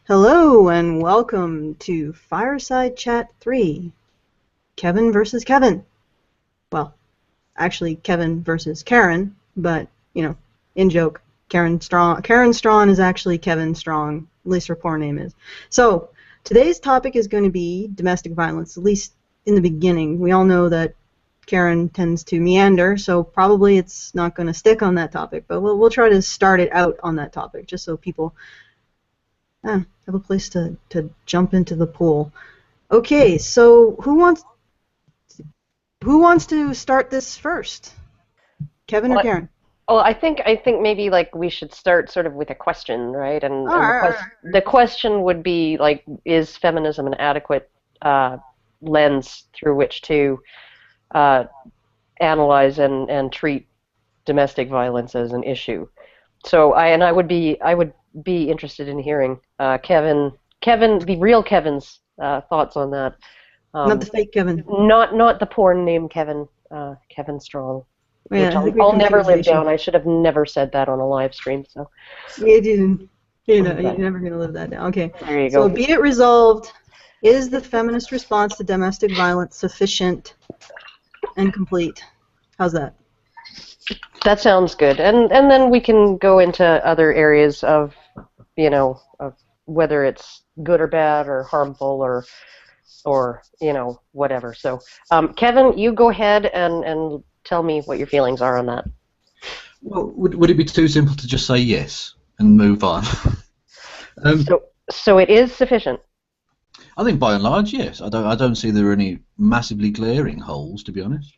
Hello and welcome to Fireside Chat 3, Kevin versus Kevin. Well, actually Kevin versus Karen, but, in joke, Karen Strawn is actually Kevin Strong, at least her poor name is. So, today's topic is going to be domestic violence, at least in the beginning. We all know that Karen tends to meander, so probably it's not going to stick on that topic, but we'll try to start it out on that topic, just so people have a place to jump into the pool. Okay, so who wants to start this first? Kevin or Karen? Well, I think maybe like we should start sort of with a question, right? And the question would be like, is feminism an adequate lens through which to analyze and treat domestic violence as an issue? So I would be interested in hearing Kevin, the real Kevin's thoughts on that. Not the fake Kevin. Not the porn name Kevin, Kevin Strong. Yeah, I'll never live down. I should have never said that on a live stream. So you didn't. You're never going to live that down. Okay. There you go. So be it resolved, is the feminist response to domestic violence sufficient and complete? How's that? That sounds good. And then we can go into other areas of, of whether it's good or bad or harmful or whatever. So Kevin, you go ahead and tell me what your feelings are on that. Well, would it be too simple to just say yes and move on? So it is sufficient. I think by and large, yes. I don't see there are any massively glaring holes, to be honest.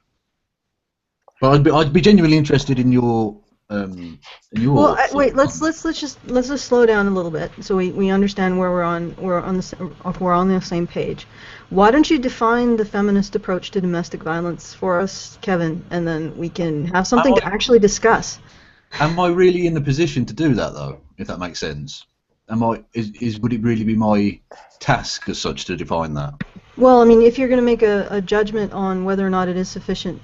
But I'd be genuinely interested in your Well, wait. Let's just slow down a little bit so we understand where we're on the same page. Why don't you define the feminist approach to domestic violence for us, Kevin, and then we can have something to actually discuss. Am I really in the position to do that, though? If that makes sense, would it really be my task as such to define that? Well, I mean, if you're going to make a judgment on whether or not it is sufficient.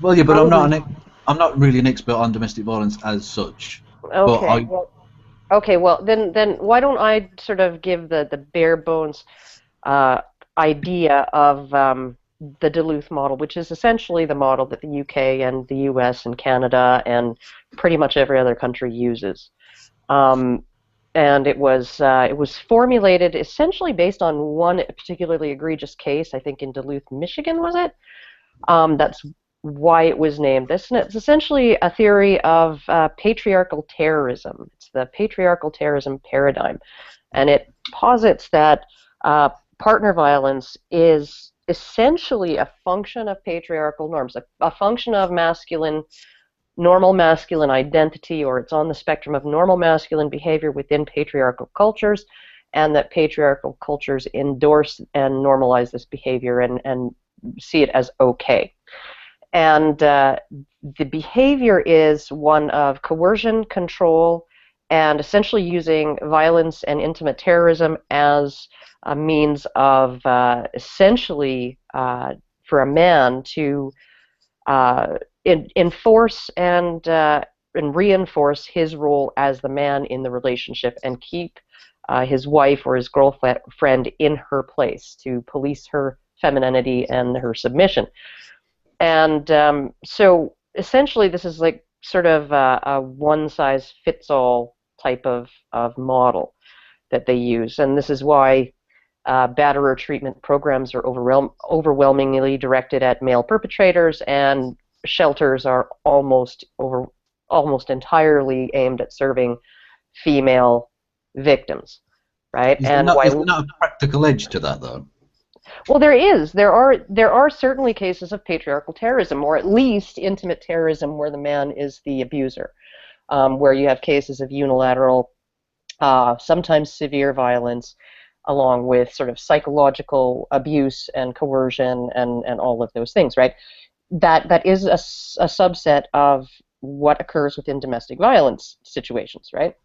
Well, yeah, but I'm not really an expert on domestic violence as such. Okay. Well, then why don't I sort of give the bare bones idea of the Duluth model, which is essentially the model that the UK and the US and Canada and pretty much every other country uses. And it was formulated essentially based on one particularly egregious case, I think in Duluth, Michigan, was it? That's why it was named this. And it's essentially a theory of patriarchal terrorism. It's the patriarchal terrorism paradigm. And it posits that partner violence is essentially a function of patriarchal norms, a function of normal masculine identity, or it's on the spectrum of normal masculine behavior within patriarchal cultures, and that patriarchal cultures endorse and normalize this behavior and see it as okay. And the behavior is one of coercion, control, and essentially using violence and intimate terrorism as a means of essentially for a man to enforce and reinforce his role as the man in the relationship and keep his wife or his girlfriend in her place, to police her femininity and her submission. And so essentially this is like sort of a one-size-fits-all type of model that they use. And this is why batterer treatment programs are overwhelmingly directed at male perpetrators, and shelters are almost entirely aimed at serving female victims, right? Is there not a practical edge to that, though? Well, there is. There are certainly cases of patriarchal terrorism, or at least intimate terrorism, where the man is the abuser, where you have cases of unilateral, sometimes severe violence, along with sort of psychological abuse and coercion and all of those things, right? That is a subset of what occurs within domestic violence situations, right?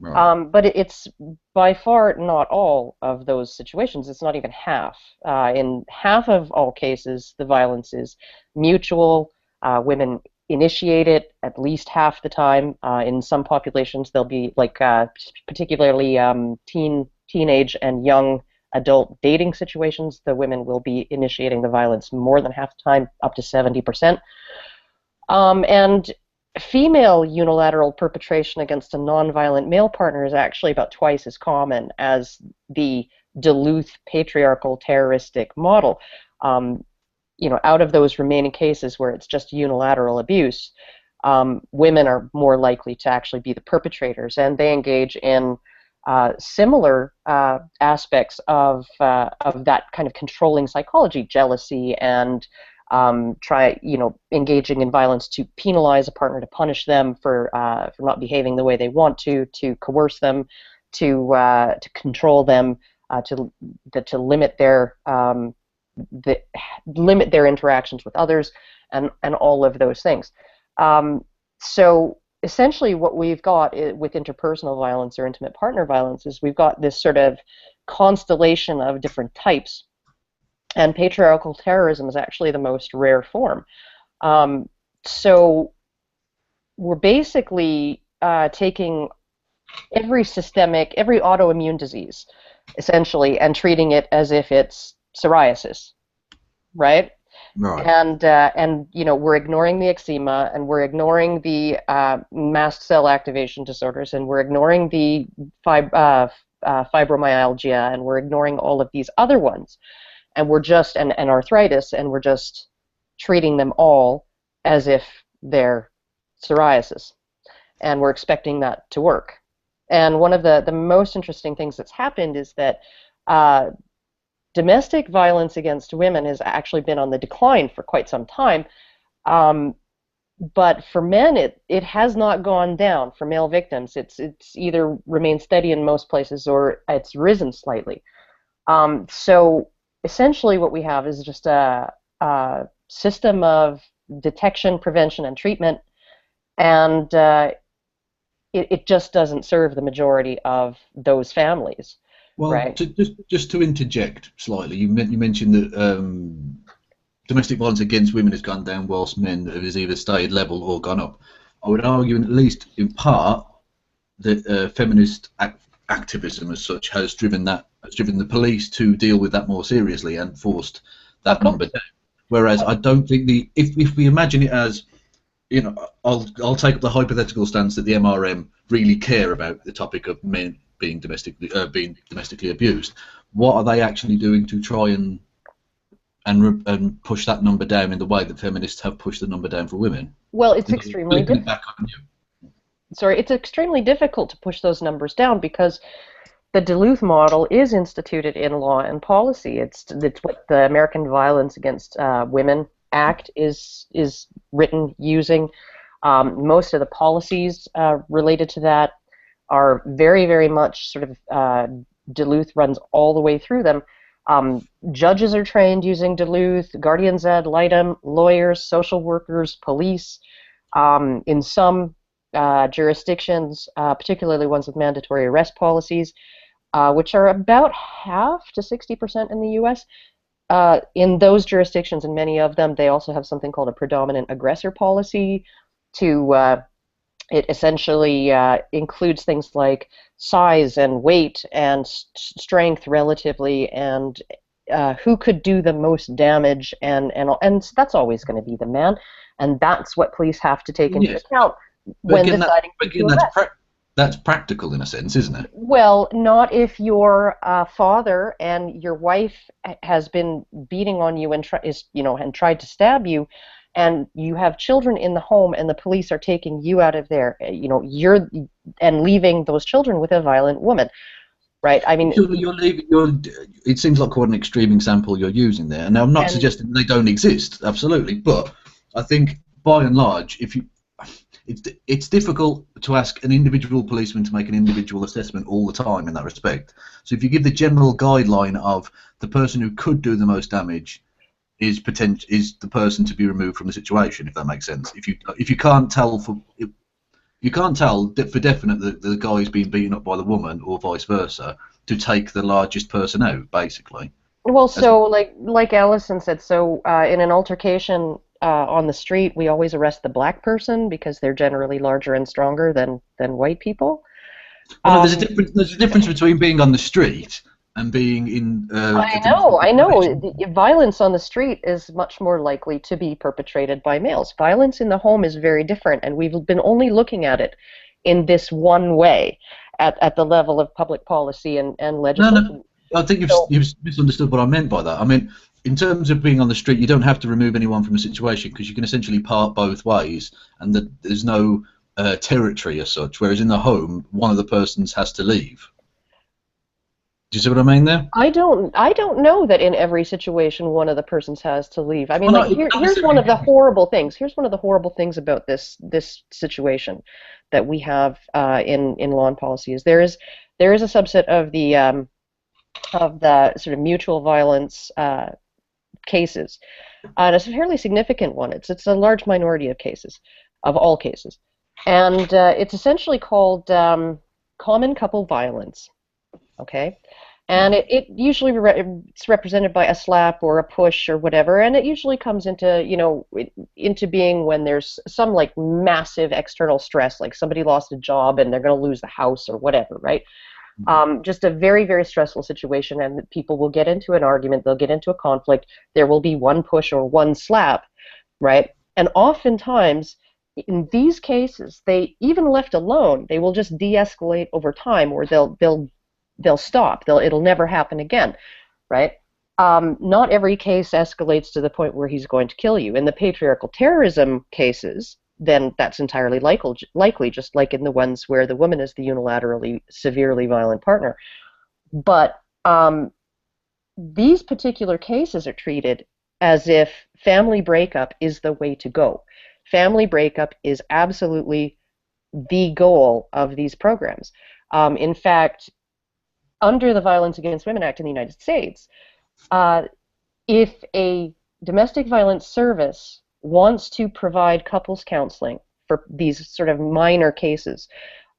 Right. But it's by far not all of those situations. It's not even half. In half of all cases, the violence is mutual. Women initiate it at least half the time. In some populations, they'll be like particularly teenage and young adult dating situations. The women will be initiating the violence more than half the time, up to 70%. And female unilateral perpetration against a nonviolent male partner is actually about twice as common as the Duluth patriarchal terroristic model. Out of those remaining cases where it's just unilateral abuse, women are more likely to actually be the perpetrators, and they engage in similar aspects of that kind of controlling psychology, jealousy, and engaging in violence to penalize a partner, to punish them for not behaving the way they want to coerce them, to control them, to limit their limit their interactions with others, and all of those things. So essentially what we've got with interpersonal violence or intimate partner violence is we've got this sort of constellation of different types, and patriarchal terrorism is actually the most rare form. So we're basically taking every autoimmune disease, essentially, and treating it as if it's psoriasis, right? Right. And we're ignoring the eczema, and we're ignoring the mast cell activation disorders, and we're ignoring the fibromyalgia, and we're ignoring all of these other ones, and we're just and arthritis, and we're just treating them all as if they're psoriasis, and we're expecting that to work. And one of the most interesting things that's happened is that domestic violence against women has actually been on the decline for quite some time, but for men it has not gone down. For male victims, it's either remained steady in most places or it's risen slightly. So essentially what we have is just a system of detection, prevention, and treatment, and it just doesn't serve the majority of those families. Well, right? just to interject slightly, you mentioned that domestic violence against women has gone down whilst men has either stayed level or gone up. I would argue, at least in part, that feminist activism as such has driven the police to deal with that more seriously and forced that number down. Whereas I don't think if we imagine it as, I'll take up the hypothetical stance that the MRM really care about the topic of men being domestically abused. What are they actually doing to try and push that number down in the way that feminists have pushed the number down for women? Well, it's extremely difficult. It's extremely difficult to push those numbers down because the Duluth model is instituted in law and policy. It's what the American Violence Against Women Act is written using. Most of the policies related to that are very, very much sort of Duluth runs all the way through them. Judges are trained using Duluth, guardians ad litem, lawyers, social workers, police. In some jurisdictions, particularly ones with mandatory arrest policies, which are about half to 60% in the U.S., in those jurisdictions, and many of them, they also have something called a predominant aggressor policy. It essentially includes things like size and weight and strength relatively, and who could do the most damage, and that's always going to be the man, and that's what police have to take into account when deciding to do arrest. That's practical in a sense, isn't it? Well, not if your father and your wife has been beating on you and tried to stab you, and you have children in the home, and the police are taking you out of there, and leaving those children with a violent woman, right? I mean, it seems like quite an extreme example you're using there, and I'm not suggesting they don't exist, absolutely, but I think by and large, it's difficult to ask an individual policeman to make an individual assessment all the time in that respect. So if you give the general guideline of the person who could do the most damage is the person to be removed from the situation, if that makes sense. If you can't tell for definite that the guy is being beaten up by the woman or vice versa, to take the largest person out, basically. Well, so like Allison said, so in an altercation, on the street, we always arrest the black person because they're generally larger and stronger than white people. Well, no, there's a difference between being on the street and being in I a domestic know. situation. Violence on the street is much more likely to be perpetrated by males. Violence in the home is very different, and we've been only looking at it in this one way at the level of public policy and legislation. No, I think you've misunderstood what I meant by that. I mean, in terms of being on the street, you don't have to remove anyone from a situation because you can essentially part both ways, and there's no territory as such. Whereas in the home, one of the persons has to leave. Do you see what I mean there? I don't know that in every situation one of the persons has to leave. I mean, Well, like here's one of the horrible things. Here's one of the horrible things about this situation that we have in law and policy is there is a subset of the sort of mutual violence cases, and it's a fairly significant one. It's a large minority of cases, of all cases, and it's essentially called common couple violence. Okay, and it usually it's represented by a slap or a push or whatever, and it usually comes into into being when there's some like massive external stress, like somebody lost a job and they're going to lose the house or whatever, right? Just a very, very stressful situation, and people will get into an argument, they'll get into a conflict, there will be one push or one slap, right? And oftentimes, in these cases, they, even left alone, they will just de-escalate over time, or they'll stop. It'll never happen again, right? Not every case escalates to the point where he's going to kill you. In the patriarchal terrorism cases, then that's entirely likely, just like in the ones where the woman is the unilaterally, severely violent partner. But these particular cases are treated as if family breakup is the way to go. Family breakup is absolutely the goal of these programs. In fact, under the Violence Against Women Act in the United States, if a domestic violence service wants to provide couples counseling for these sort of minor cases,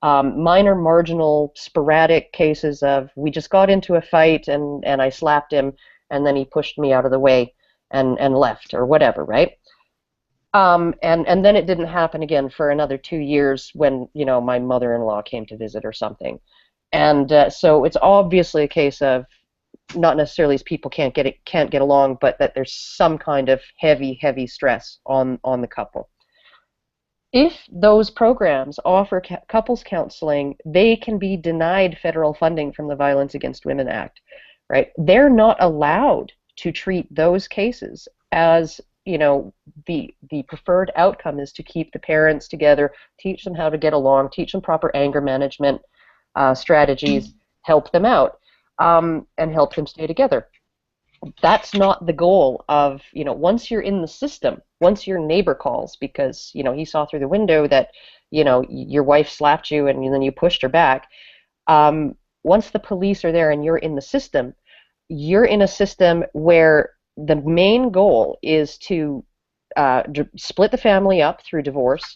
minor, marginal, sporadic cases of we just got into a fight and I slapped him and then he pushed me out of the way and left or whatever, right? And then it didn't happen again for another 2 years when, my mother-in-law came to visit or something. And so it's obviously a case of not necessarily as people can't get along, but that there's some kind of heavy stress on the couple. If those programs offer couples counseling, they can be denied federal funding from the Violence Against Women Act, right? They're not allowed to treat those cases as, the preferred outcome is to keep the parents together, teach them how to get along, teach them proper anger management strategies, help them out, and help them stay together. That's not the goal of, once you're in the system, once your neighbor calls because, he saw through the window that, your wife slapped you and then you pushed her back. Once the police are there and you're in the system, you're in a system where the main goal is to split the family up through divorce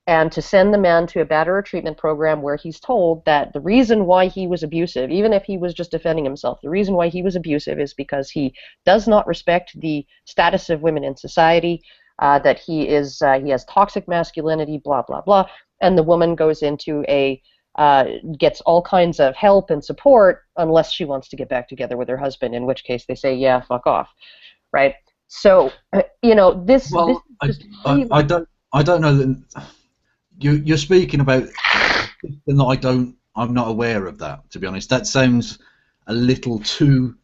and to send the man to a batterer treatment program where he's told that the reason why he was abusive, even if he was just defending himself, the reason why he was abusive is because he does not respect the status of women in society, that he has toxic masculinity, blah, blah, blah, and the woman goes into gets all kinds of help and support unless she wants to get back together with her husband, in which case they say, yeah, fuck off, right? So, this... Well, this I don't know that... You're speaking about that I'm not aware of that, to be honest. That sounds a little too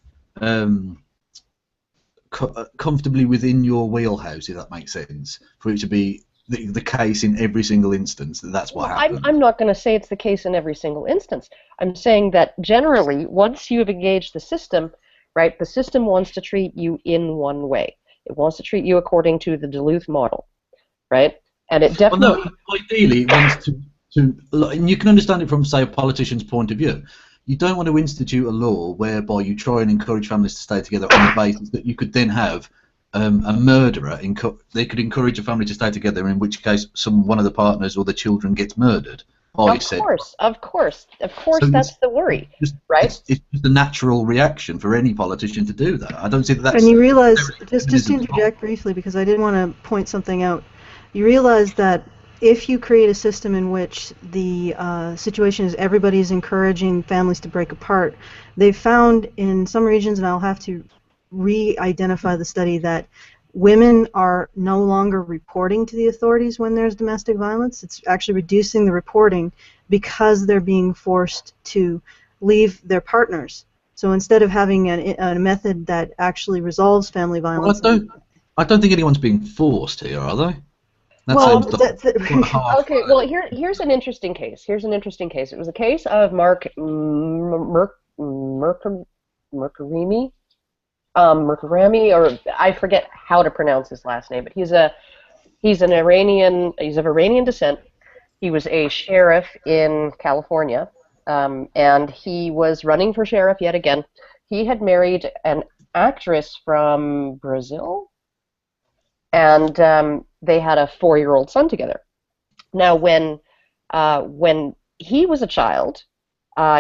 comfortably within your wheelhouse, if that makes sense, for it to be the case in every single instance that's what happens. I'm not going to say it's the case in every single instance. I'm saying that generally, once you have engaged the system, right, the system wants to treat you in one way. It wants to treat you according to the Duluth model, right? And it definitely... Well, no, ideally, it wants to, and you can understand it from, say, a politician's point of view. You don't want to institute a law whereby you try and encourage families to stay together on the basis that you could then have a murderer. They could encourage a family to stay together, in which case one of the partners or the children gets murdered. I Of said. course, of course, of course. So That's the worry, right? it's just a natural reaction for any politician to do that. I don't see that that's And you realize, just to feminism's fault. interject briefly, because I did want to point something out, you realize that if you create a system in which the situation is everybody is encouraging families to break apart, they've found in some regions, and I'll have to re-identify the study, that women are no longer reporting to the authorities when there's domestic violence. It's actually reducing the reporting because they're being forced to leave their partners. So instead of having a method that actually resolves family Well, violence, I don't think anyone's being forced here, are they? That well, seems like quite hard. Okay, well, here's an interesting case. Here's an interesting case. It was a case of Mark Mercarimi, or I forget how to pronounce his last name, but he's an Iranian. He's of Iranian descent. He was a sheriff in California, and he was running for sheriff yet again. He had married an actress from Brazil, and they had a 4-year-old son together. Now, when he was a child,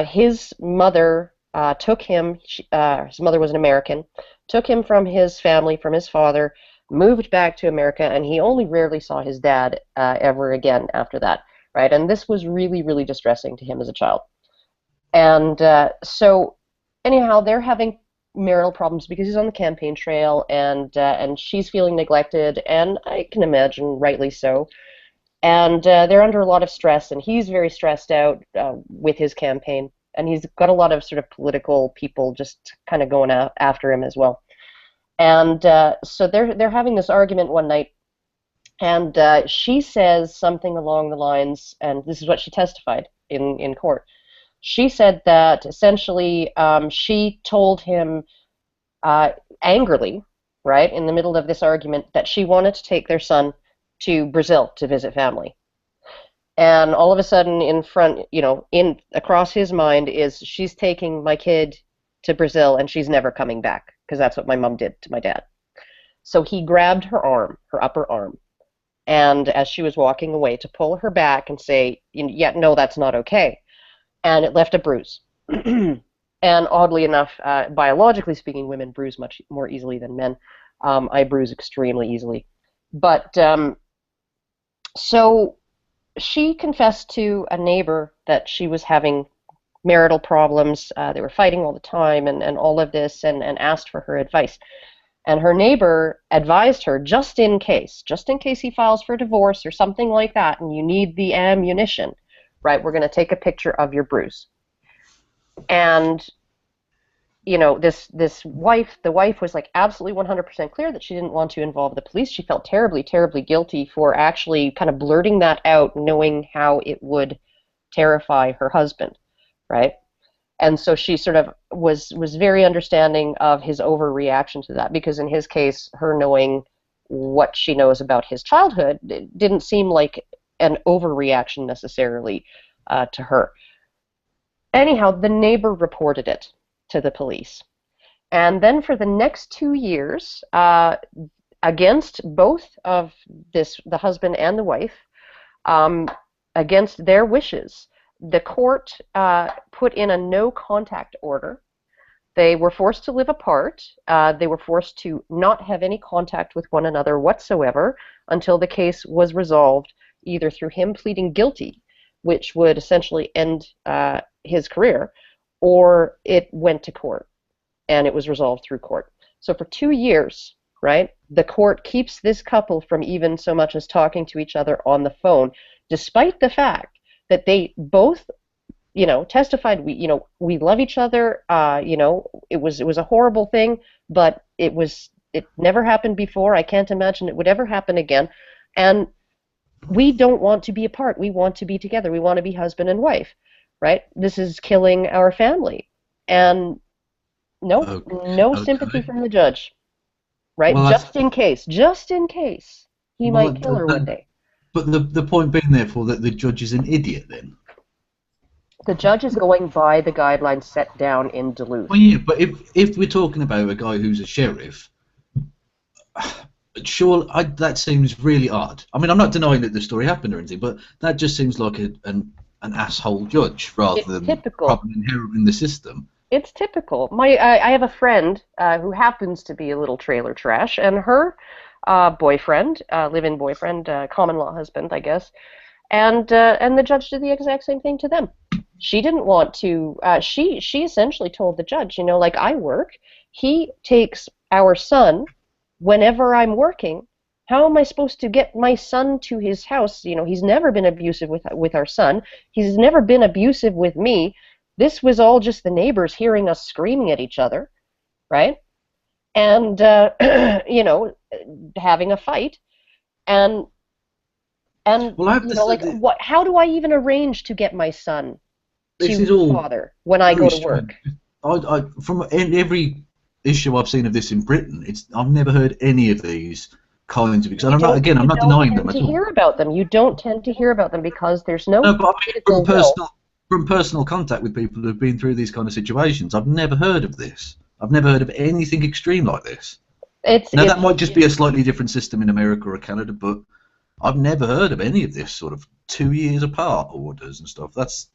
his mother took him. His mother was an American. Took him from his family, from his father, moved back to America, and he only rarely saw his dad ever again after that. Right, and this was really, really distressing to him as a child. And so, anyhow, they're having marital problems because he's on the campaign trail, and she's feeling neglected, and I can imagine rightly so. And they're under a lot of stress, and he's very stressed out with his campaign, and he's got a lot of sort of political people just kind of going after him as well. And so they're having this argument one night, and she says something along the lines, and this is what she testified in court. She said that essentially she told him angrily, right, in the middle of this argument, that she wanted to take their son to Brazil to visit family. And all of a sudden, in front, across his mind is, she's taking my kid to Brazil and she's never coming back, because that's what my mom did to my dad. So he grabbed her arm, her upper arm, and as she was walking away, to pull her back and say, yeah, no, that's not okay. And it left a bruise. And oddly enough, biologically speaking, women bruise much more easily than men. I bruise extremely easily. But so she confessed to a neighbor that she was having marital problems. They were fighting all the time and all of this, and asked for her advice. And her neighbor advised her, just in case he files for divorce or something like that, and you need the ammunition, right, we're going to take a picture of your bruise. And, the wife was like absolutely 100% clear that she didn't want to involve the police. She felt terribly, terribly guilty for actually kind of blurting that out, knowing how it would terrify her husband, right? And so she sort of was very understanding of his overreaction to that, because in his case, her knowing what she knows about his childhood, it didn't seem like an overreaction necessarily to her. Anyhow, the neighbor reported it to the police. And then for the next 2 years, against both of the husband and the wife, against their wishes, the court put in a no-contact order. They were forced to live apart. They were forced to not have any contact with one another whatsoever until the case was resolved, either through him pleading guilty, which would essentially end his career, or it went to court, and it was resolved through court. So for 2 years, right, the court keeps this couple from even so much as talking to each other on the phone, despite the fact that they both, testified, we love each other, it was a horrible thing, but it never happened before. I can't imagine it would ever happen again. And we don't want to be apart. We want to be together. We want to be husband and wife, right? This is killing our family. And no sympathy from the judge, right? Well, just in case he might kill her one day. But the point being, therefore, that the judge is an idiot then. The judge is going by the guidelines set down in Duluth. Well, yeah, but if we're talking about a guy who's a sheriff, sure, that seems really odd. I mean, I'm not denying that the story happened or anything, but that just seems like an an asshole judge rather It's than typical. problem inherent in the system. It's typical. I have a friend who happens to be a little trailer trash, and her boyfriend, live-in boyfriend, common law husband, I guess, and the judge did the exact same thing to them. She didn't want to. She essentially told the judge, you know, like, I work. He takes our son whenever I'm working. How am I supposed to get my son to his house? You know, he's never been abusive with our son. He's never been abusive with me. This was all just the neighbors hearing us screaming at each other, right? And you know, having a fight, and Well, I have you to know, say like, that what? How do I even arrange to get my son to this is his all father when I go very to work? strange. From every issue I've seen of this in Britain, I've never heard any of these kinds of. And You don't I'm you not don't denying them tend at to all. hear about them. You don't tend to hear about them because there's no No, but I mean, political will. from personal contact with people who've been through these kind of situations, I've never heard of this. I've never heard of anything extreme like this. It's Now, that it's might just be a slightly different system in America or Canada, but I've never heard of any of this sort of 2 years apart orders and stuff. That's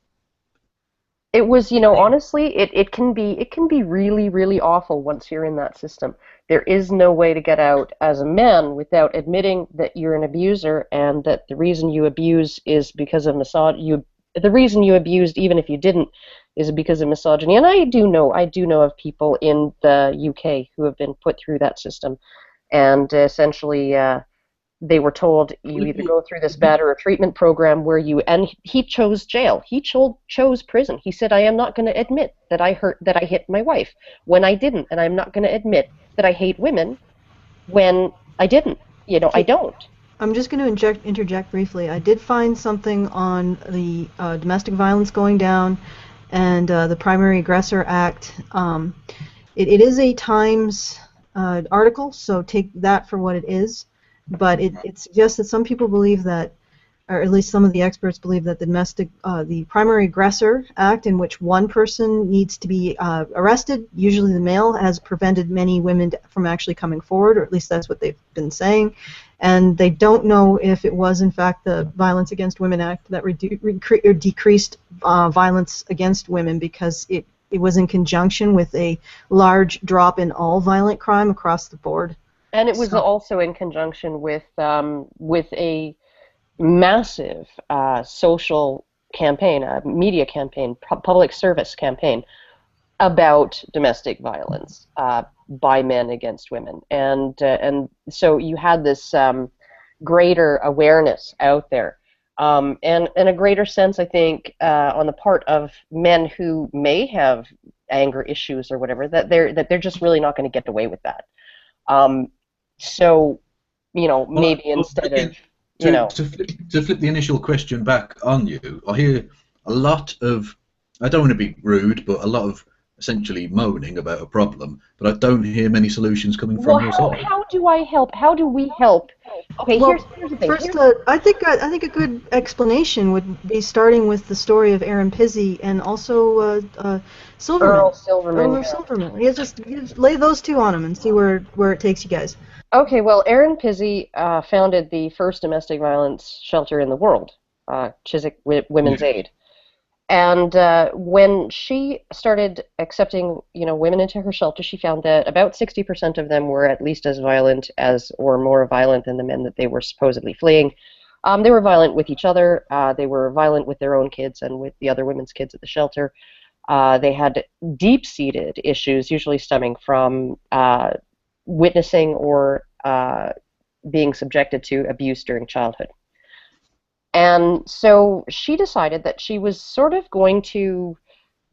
It was, you know, honestly, it can be really, really awful once you're in that system. There is no way to get out as a man without admitting that you're an abuser and that the reason you abuse is because of the reason you abused, even if you didn't, is because of misogyny. And I do know of people in the UK who have been put through that system, and essentially they were told, you either go through this bad or a treatment program where you, and he chose jail. He chose prison. He said, I am not going to admit that I hit my wife when I didn't, and I'm not going to admit that I hate women when I didn't. You know, I don't. I'm just going to interject briefly. I did find something on the domestic violence going down and the Primary Aggressor Act. It is a Times article, so take that for what it is. But it suggests that some people believe that, or at least some of the experts believe that the Primary Aggressor Act, in which one person needs to be arrested, usually the male, has prevented many women from actually coming forward, or at least that's what they've been saying. And they don't know if it was, in fact, the Violence Against Women Act that decreased violence against women, because it was in conjunction with a large drop in all violent crime across the board. And it was also in conjunction with a massive social campaign, a media campaign, public service campaign about domestic violence by men against women, and so you had this greater awareness out there, and a greater sense, I think, on the part of men who may have anger issues or whatever, that they're just really not going to get away with that. So, you know, maybe instead of, you know, to flip the initial question back on you, I hear a lot of, I don't want to be rude, but a lot of essentially moaning about a problem, but I don't hear many solutions coming from your side. How do I help? How do we help? Okay, Well, here's the thing. first, I think a good explanation would be starting with the story of Aaron Pizzey and also Silverman. Earl Silverman. Earl Silverman. You just lay those two on him and see where it takes you guys. Okay, well, Aaron Pizzey founded the first domestic violence shelter in the world, Chiswick Women's Aid. And when she started accepting, you know, women into her shelter, she found that about 60% of them were at least as violent as, or more violent than the men that they were supposedly fleeing. They were violent with each other. They were violent with their own kids and with the other women's kids at the shelter. They had deep-seated issues, usually stemming from witnessing or being subjected to abuse during childhood. And so she decided that she was sort of going to,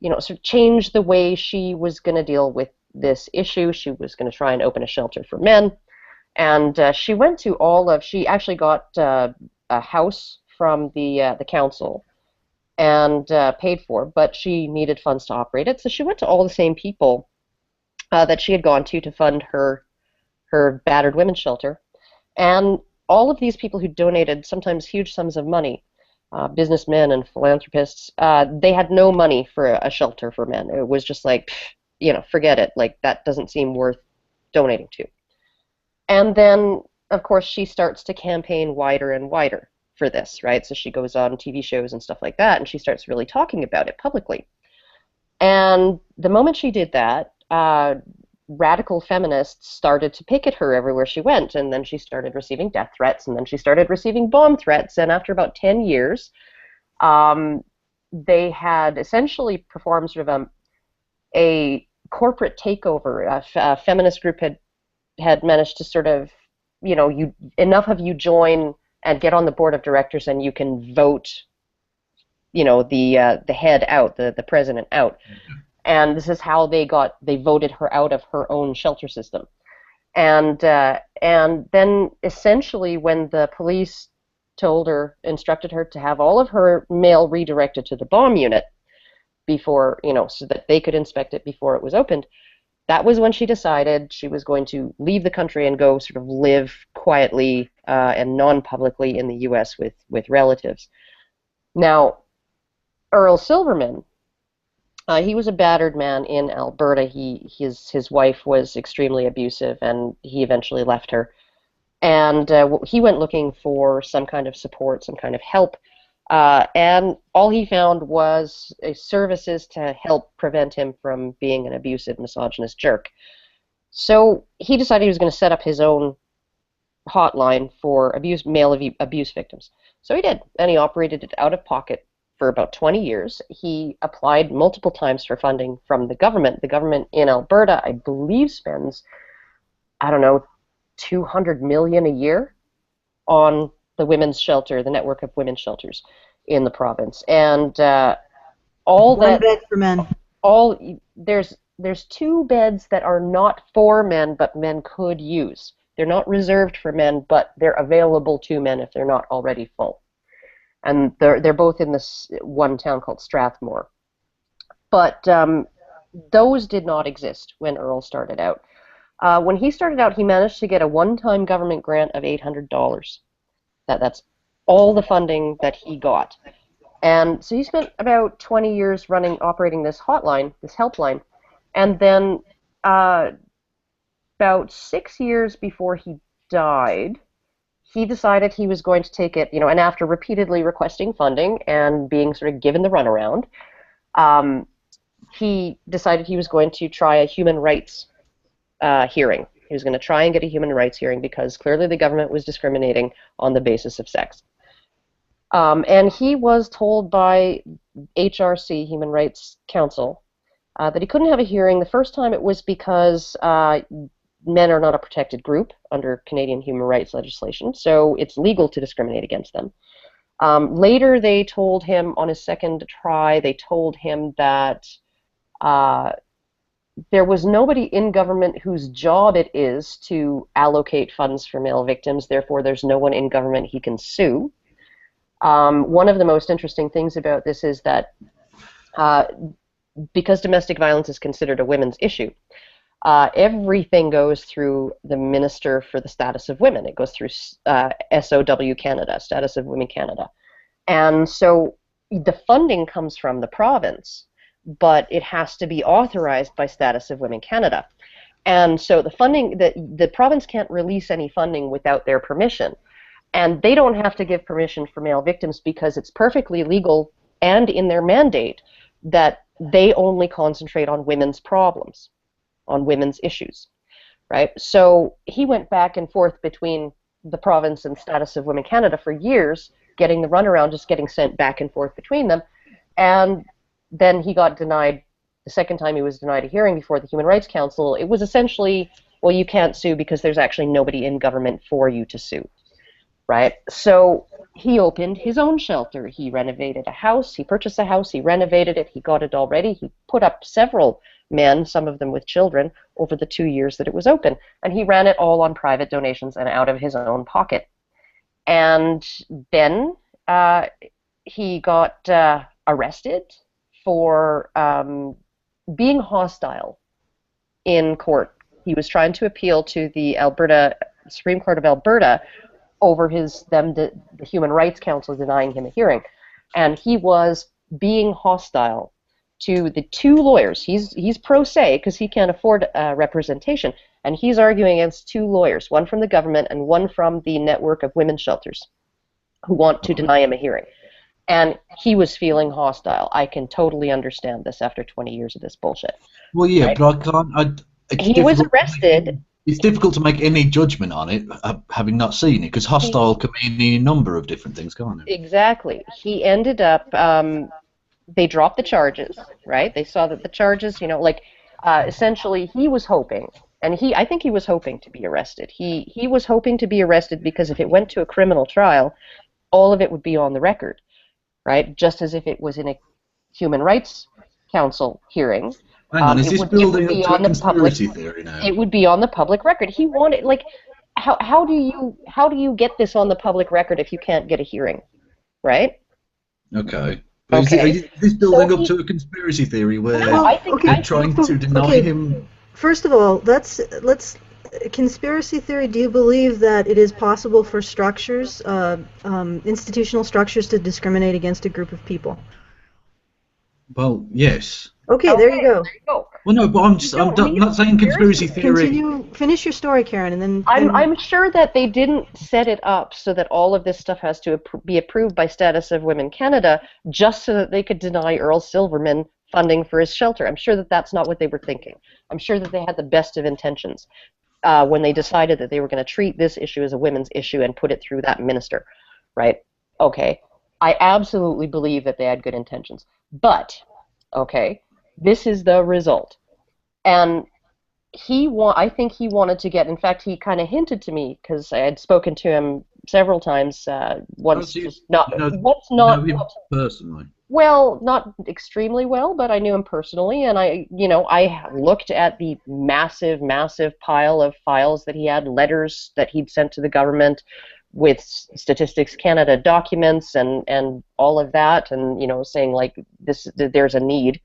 you know, sort of change the way she was going to deal with this issue. She was going to try and open a shelter for men. And she went to she actually got a house from the council and paid for, but she needed funds to operate it. So she went to all the same people that she had gone to fund her battered women's shelter. And all of these people who donated sometimes huge sums of money, businessmen and philanthropists, they had no money for a shelter for men. It was just like, you know, forget it. Like, that doesn't seem worth donating to. And then, of course, she starts to campaign wider and wider. for this, right? So she goes on TV shows and stuff like that, and she starts really talking about it publicly. And the moment she did that, radical feminists started to picket her everywhere she went, and then she started receiving death threats, and then she started receiving bomb threats, and after about 10 years, they had essentially performed sort of a corporate takeover. A feminist group had managed to sort of, enough of you join and get on the board of directors, and you can vote, the head out, the president out. And this is how they voted her out of her own shelter system. And then essentially when the police instructed her to have all of her mail redirected to the bomb unit before, so that they could inspect it before it was opened, that was when she decided she was going to leave the country and go sort of live quietly and non-publicly in the U.S. with relatives. Now, Earl Silverman, he was a battered man in Alberta. His wife was extremely abusive, and he eventually left her. And he went looking for some kind of support, some kind of help, and all he found was services to help prevent him from being an abusive, misogynist jerk. So he decided he was going to set up his own hotline for male abuse victims. So he did, and he operated it out of pocket for about 20 years. He applied multiple times for funding from the government. The government in Alberta, I believe, spends, I don't know, $200 million a year on the women's shelter, the network of women's shelters in the province. And all One that bed for men. There's 2 beds that are not for men, but men could use. They're not reserved for men, but they're available to men if they're not already full. And they're both in this one town called Strathmore. But those did not exist when Earl started out. When he started out, he managed to get a one-time government grant of $800. That's all the funding that he got. And so he spent about 20 years operating this hotline, this helpline. And then about 6 years before he died, he decided he was going to take it, and after repeatedly requesting funding and being sort of given the runaround, he decided he was going to try a human rights hearing. He was going to try and get a human rights hearing because clearly the government was discriminating on the basis of sex. And he was told by HRC, Human Rights Council, that he couldn't have a hearing. The first time it was because men are not a protected group under Canadian human rights legislation, so it's legal to discriminate against them. Later, they told him on his second try, they told him that there was nobody in government whose job it is to allocate funds for male victims, therefore there's no one in government he can sue. One of the most interesting things about this is that because domestic violence is considered a women's issue, everything goes through the Minister for the Status of Women. It goes through SOW Canada, Status of Women Canada. And so the funding comes from the province, but it has to be authorized by Status of Women Canada. And so the funding, the province can't release any funding without their permission. And they don't have to give permission for male victims because it's perfectly legal and in their mandate that they only concentrate on women's problems, on women's issues, right? So he went back and forth between the province and Status of Women Canada for years, getting the runaround, just getting sent back and forth between them. And then he got denied, the second time he was denied a hearing before the Human Rights Council. It was essentially, well, you can't sue because there's actually nobody in government for you to sue, right? So he opened his own shelter. He renovated a house. He purchased a house. He renovated it. He got it all ready. He put up several men, some of them with children, over the 2 years that it was open. And he ran it all on private donations and out of his own pocket. And then he got arrested for being hostile in court. He was trying to appeal to the Supreme Court of Alberta over the Human Rights Council denying him a hearing. And he was being hostile to the 2 lawyers. He's pro se because he can't afford representation, and he's arguing against 2 lawyers, one from the government and one from the network of women's shelters. who want to deny him a hearing. And he was feeling hostile. I can totally understand this after 20 years of this bullshit. Well, yeah, right? but I can't. It's He was difficult arrested. It's difficult to make any judgment on it, having not seen it, because hostile can mean any number of different things, can't it? Exactly. He ended up, they dropped the charges, right? They saw that the charges, essentially he was hoping, and I think he was hoping to be arrested. He was hoping to be arrested because if it went to a criminal trial, all of it would be on the record, right? Just as if it was in a Human Rights Council hearing. Hang on, is this building up to a conspiracy public, theory now? It would be on the public record. He wanted, how do you get this on the public record if you can't get a hearing, right? Okay. But is this building up to a conspiracy theory where they're trying to deny him? First of all, let's conspiracy theory. Do you believe that it is possible for structures, institutional structures, to discriminate against a group of people? Well, yes. Okay, there you go. Well, no, but I'm not saying conspiracy theory. Finish your story, Karen, and then. I'm sure that they didn't set it up so that all of this stuff has to be approved by Status of Women Canada just so that they could deny Earl Silverman funding for his shelter. I'm sure that that's not what they were thinking. I'm sure that they had the best of intentions when they decided that they were going to treat this issue as a women's issue and put it through that minister, right? Okay, I absolutely believe that they had good intentions, but okay. This is the result. And I think he wanted to get, in fact, he kind of hinted to me, because I had spoken to him several times, once not personally. Well, not extremely well, but I knew him personally, and I looked at the massive, massive pile of files that he had, letters that he'd sent to the government with Statistics Canada documents and all of that, and saying like there's a need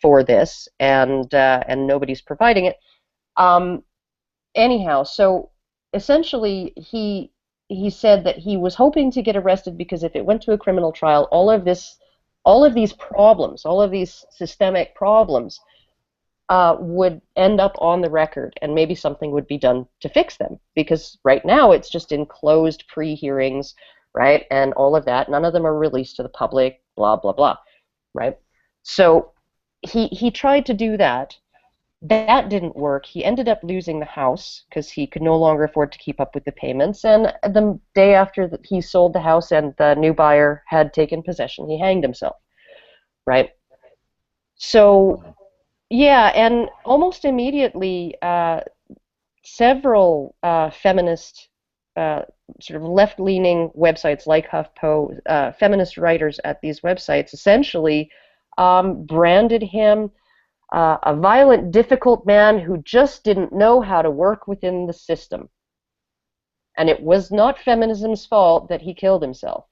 for this, and nobody's providing it. Anyhow, so essentially he said that he was hoping to get arrested because if it went to a criminal trial, all of these problems, all of these systemic problems would end up on the record, and maybe something would be done to fix them, because right now it's just in closed pre-hearings, right, and all of that. None of them are released to the public, blah, blah, blah, right? So he tried to do that. That didn't work. He ended up losing the house because he could no longer afford to keep up with the payments. And the day after that he sold the house and the new buyer had taken possession, he hanged himself, right? So, yeah, and almost immediately several feminist sort of left-leaning websites like HuffPo, feminist writers at these websites essentially branded him a violent, difficult man who just didn't know how to work within the system. And it was not feminism's fault that he killed himself,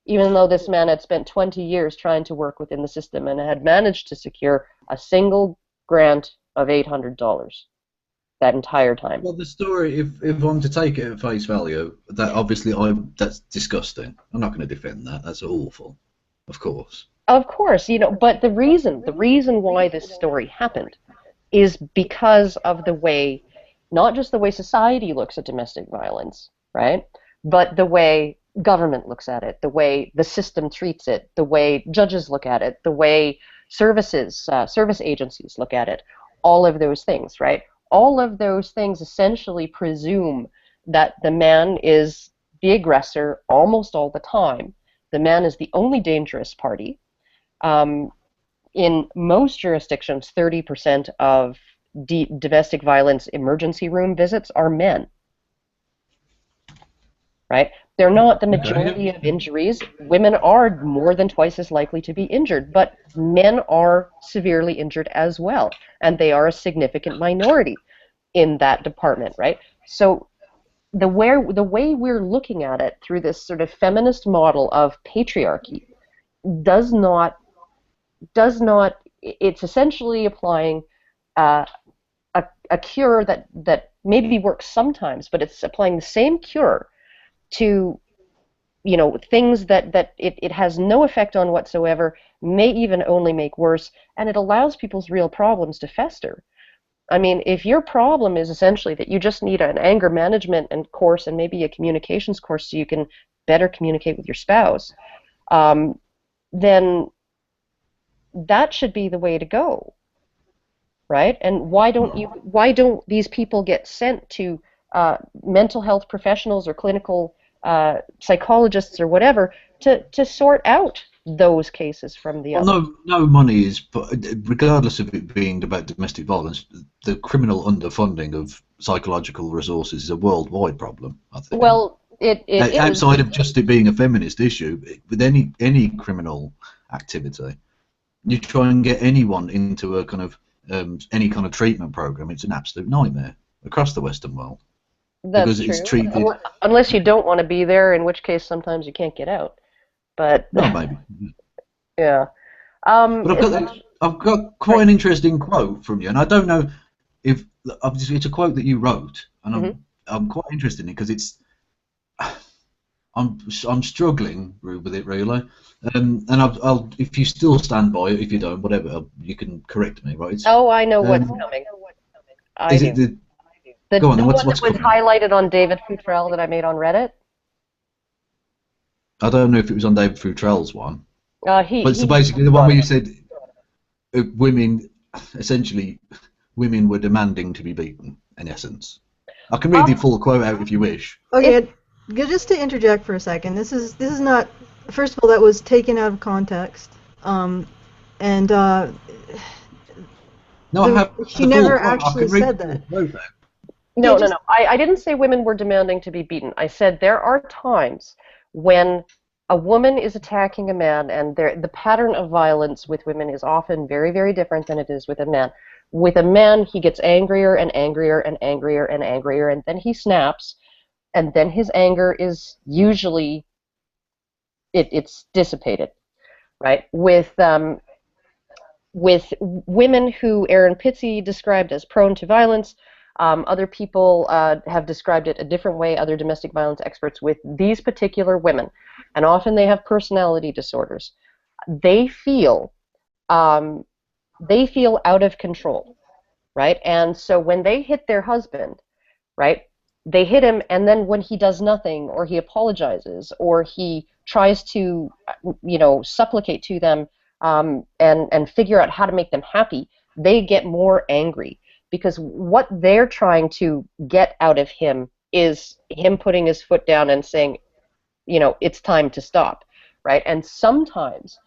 even though this man had spent 20 years trying to work within the system and had managed to secure a single grant of $800 that entire time. Well, the story, if I'm to take it at face value, that obviously that's disgusting. I'm not going to defend that. That's awful, of course. Of course, but the reason why this story happened is because of the way, not just the way society looks at domestic violence, right, but the way government looks at it, the way the system treats it, the way judges look at it, the way service agencies look at it, all of those things, right? All of those things essentially presume that the man is the aggressor almost all the time. The man is the only dangerous party. In most jurisdictions, 30% of domestic violence emergency room visits are men, right? They're not the majority of injuries. Women are more than twice as likely to be injured, but men are severely injured as well, and they are a significant minority in that department, right? So the way we're looking at it through this sort of feminist model of patriarchy it's essentially applying a cure that maybe works sometimes, but it's applying the same cure to things that it has no effect on whatsoever, may even only make worse, and it allows people's real problems to fester. I mean, if your problem is essentially that you just need an anger management course and maybe a communications course so you can better communicate with your spouse, then that should be the way to go, right? And why don't these people get sent to mental health professionals or clinical psychologists or whatever to sort out those cases from the other? No money is, regardless of it being about domestic violence, the criminal underfunding of psychological resources is a worldwide problem, I think. Well, it outside is. of just it being a feminist issue, with any criminal activity, you try and get anyone into a kind of any kind of treatment program, it's an absolute nightmare across the Western world. That's because it's true. treated. Unless you don't want to be there, in which case sometimes you can't get out. But No, maybe. yeah. But I've got quite an interesting quote from you, and I don't know if it's a quote that you wrote, and I'm quite interested in it because it's I'm struggling with it really, and I'll if you still stand by it, if you don't, whatever, you can correct me, right? I know what's coming. Is it the go on, the what's one that was coming? highlighted on David Futrell that I made on Reddit? I don't know if it was on David Futrell's one. But so basically the one where you said women, essentially, women were demanding to be beaten, in essence. I can read the full quote out if you wish. Okay, just to interject for a second, this is not. First of all, that was taken out of context, and she never actually said that. No. I didn't say women were demanding to be beaten. I said there are times when a woman is attacking a man, and the pattern of violence with women is often very, very different than it is with a man. With a man, he gets angrier and angrier and angrier and angrier, and then he snaps, and then his anger is usually it's dissipated, right? With women who Aaron Pitsey described as prone to violence, other people have described it a different way, other domestic violence experts, with these particular women, and often they have personality disorders. They feel out of control, right? And so when they hit their husband, right, they hit him, and then when he does nothing, or he apologizes, or he tries to, supplicate to them and figure out how to make them happy, they get more angry. Because what they're trying to get out of him is him putting his foot down and saying, it's time to stop, right? And sometimes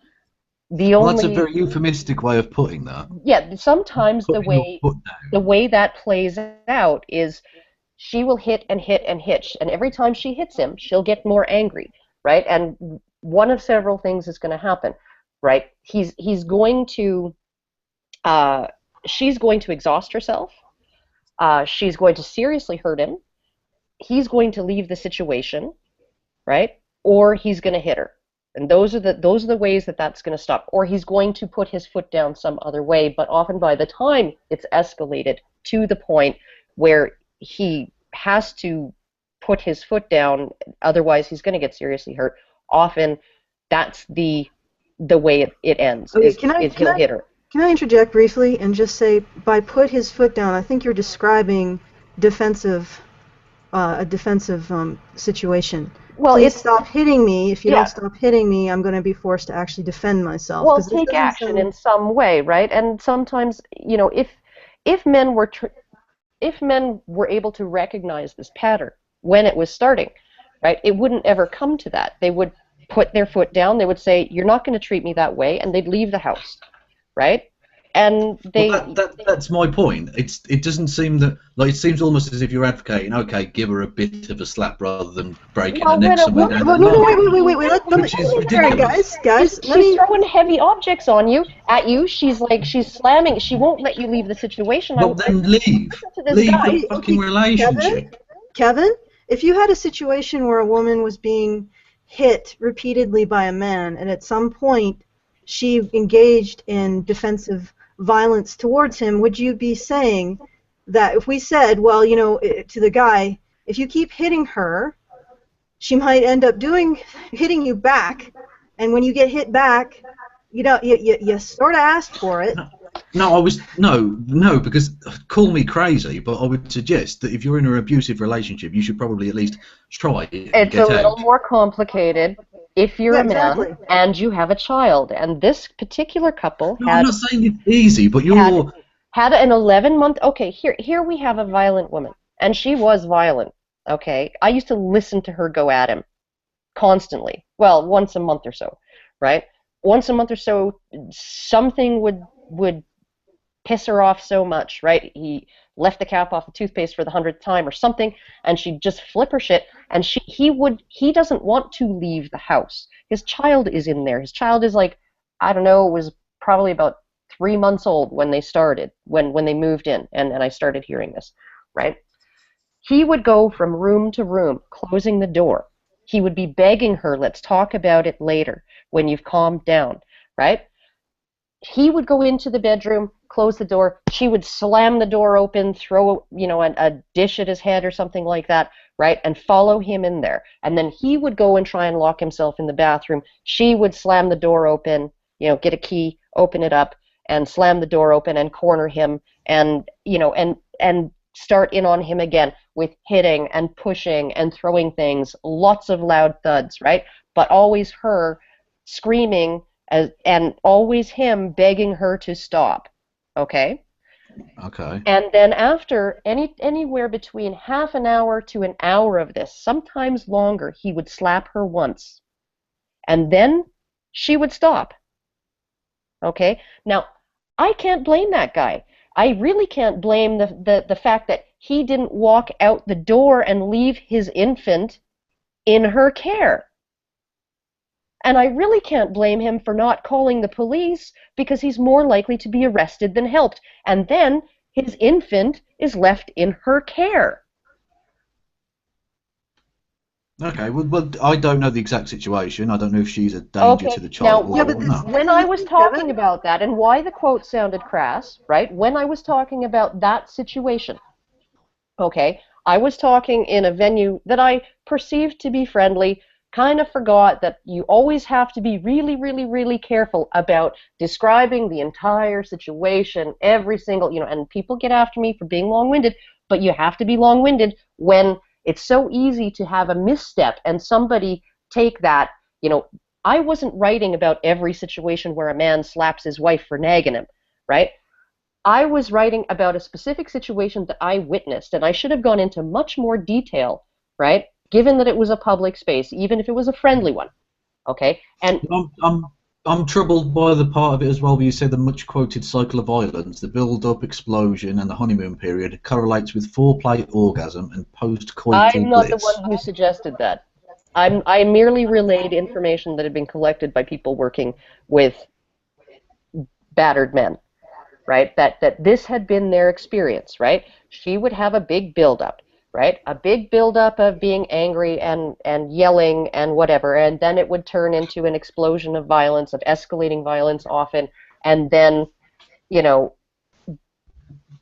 that's a very euphemistic way of putting that. Yeah, sometimes the way that plays out is she will hit and hit and hit, and every time she hits him, she'll get more angry, right? And one of several things is going to happen, right? He's going to she's going to exhaust herself. She's going to seriously hurt him. He's going to leave the situation, right? Or he's going to hit her. And those are the ways that's going to stop. Or he's going to put his foot down some other way. But often by the time it's escalated to the point where he has to put his foot down, otherwise he's going to get seriously hurt, often that's the way it ends. Okay, He'll hit her. Can I interject briefly and just say, by put his foot down, I think you're describing a defensive situation. Well, Please stop hitting me. If you don't stop hitting me, I'm going to be forced to actually defend myself. Well, take action in some way, right? And sometimes, if men were able to recognize this pattern when it was starting, right, it wouldn't ever come to that. They would put their foot down. They would say, "You're not going to treat me that way," and they'd leave the house. Right, and that's my point. It doesn't seem that it seems almost as if you're advocating, okay, give her a bit of a slap rather than breaking her neck somewhere down the line. Wait, which is ridiculous. Guys, she's throwing heavy objects at you. She's slamming. She won't let you leave the situation. Well, then leave the fucking relationship. Kevin, if you had a situation where a woman was being hit repeatedly by a man, and at some point she engaged in defensive violence towards him, would you be saying that if we said, well, to the guy, if you keep hitting her, she might end up hitting you back, and when you get hit back, you sort of asked for it. No, because call me crazy, but I would suggest that if you're in an abusive relationship, you should probably at least try it and It's a get little out. more complicated if you're Yeah, a man exactly. and you have a child. And this particular couple No, I'm not saying it's easy, but had you're. had an 11-month. Okay, here we have a violent woman, and she was violent. Okay, I used to listen to her go at him constantly. Well, once a month or so, right? Once a month or so, something would piss her off so much, right? He left the cap off the toothpaste for the 100th time or something, and she'd just flip her shit. And he doesn't want to leave the house. His child is in there. His child is like, I don't know, it was probably about 3 months old when they started, when they moved in, and I started hearing this, right? He would go from room to room, closing the door. He would be begging her, let's talk about it later when you've calmed down, right? He would go into the bedroom, close the door. She would slam the door open, throw, a dish at his head or something like that, right? And follow him in there. And then he would go and try and lock himself in the bathroom. She would slam the door open, get a key, open it up, and slam the door open and corner him and, and start in on him again with hitting and pushing and throwing things, lots of loud thuds, right? But always her screaming and always him begging her to stop, okay? Okay. And then after anywhere between half an hour to an hour of this, sometimes longer, he would slap her once. And then she would stop, okay? Now, I can't blame that guy. I really can't blame the fact that he didn't walk out the door and leave his infant in her care. And I really can't blame him for not calling the police because he's more likely to be arrested than helped. And then his infant is left in her care. Okay, well, I don't know the exact situation. I don't know if she's a danger to the child Now, or not. when I was talking about that and why the quote sounded crass, right? When I was talking about that situation, okay, I was talking in a venue that I perceived to be friendly, kind of forgot that you always have to be really, really, really careful about describing the entire situation, every single, and people get after me for being long-winded, but you have to be long-winded when it's so easy to have a misstep and somebody take that, I wasn't writing about every situation where a man slaps his wife for nagging him, right? I was writing about a specific situation that I witnessed, and I should have gone into much more detail, right? Given that it was a public space, even if it was a friendly one, okay? And I'm troubled by the part of it as well where you said the much-quoted cycle of violence, the build-up, explosion, and the honeymoon period correlates with foreplay, orgasm, and post-coital I'm not the bliss. one who suggested that. I merely relayed information that had been collected by people working with battered men, right? That this had been their experience, right? She would have a big build-up, right? A big build-up of being angry and yelling and whatever, and then it would turn into an explosion of violence, of escalating violence often, and then,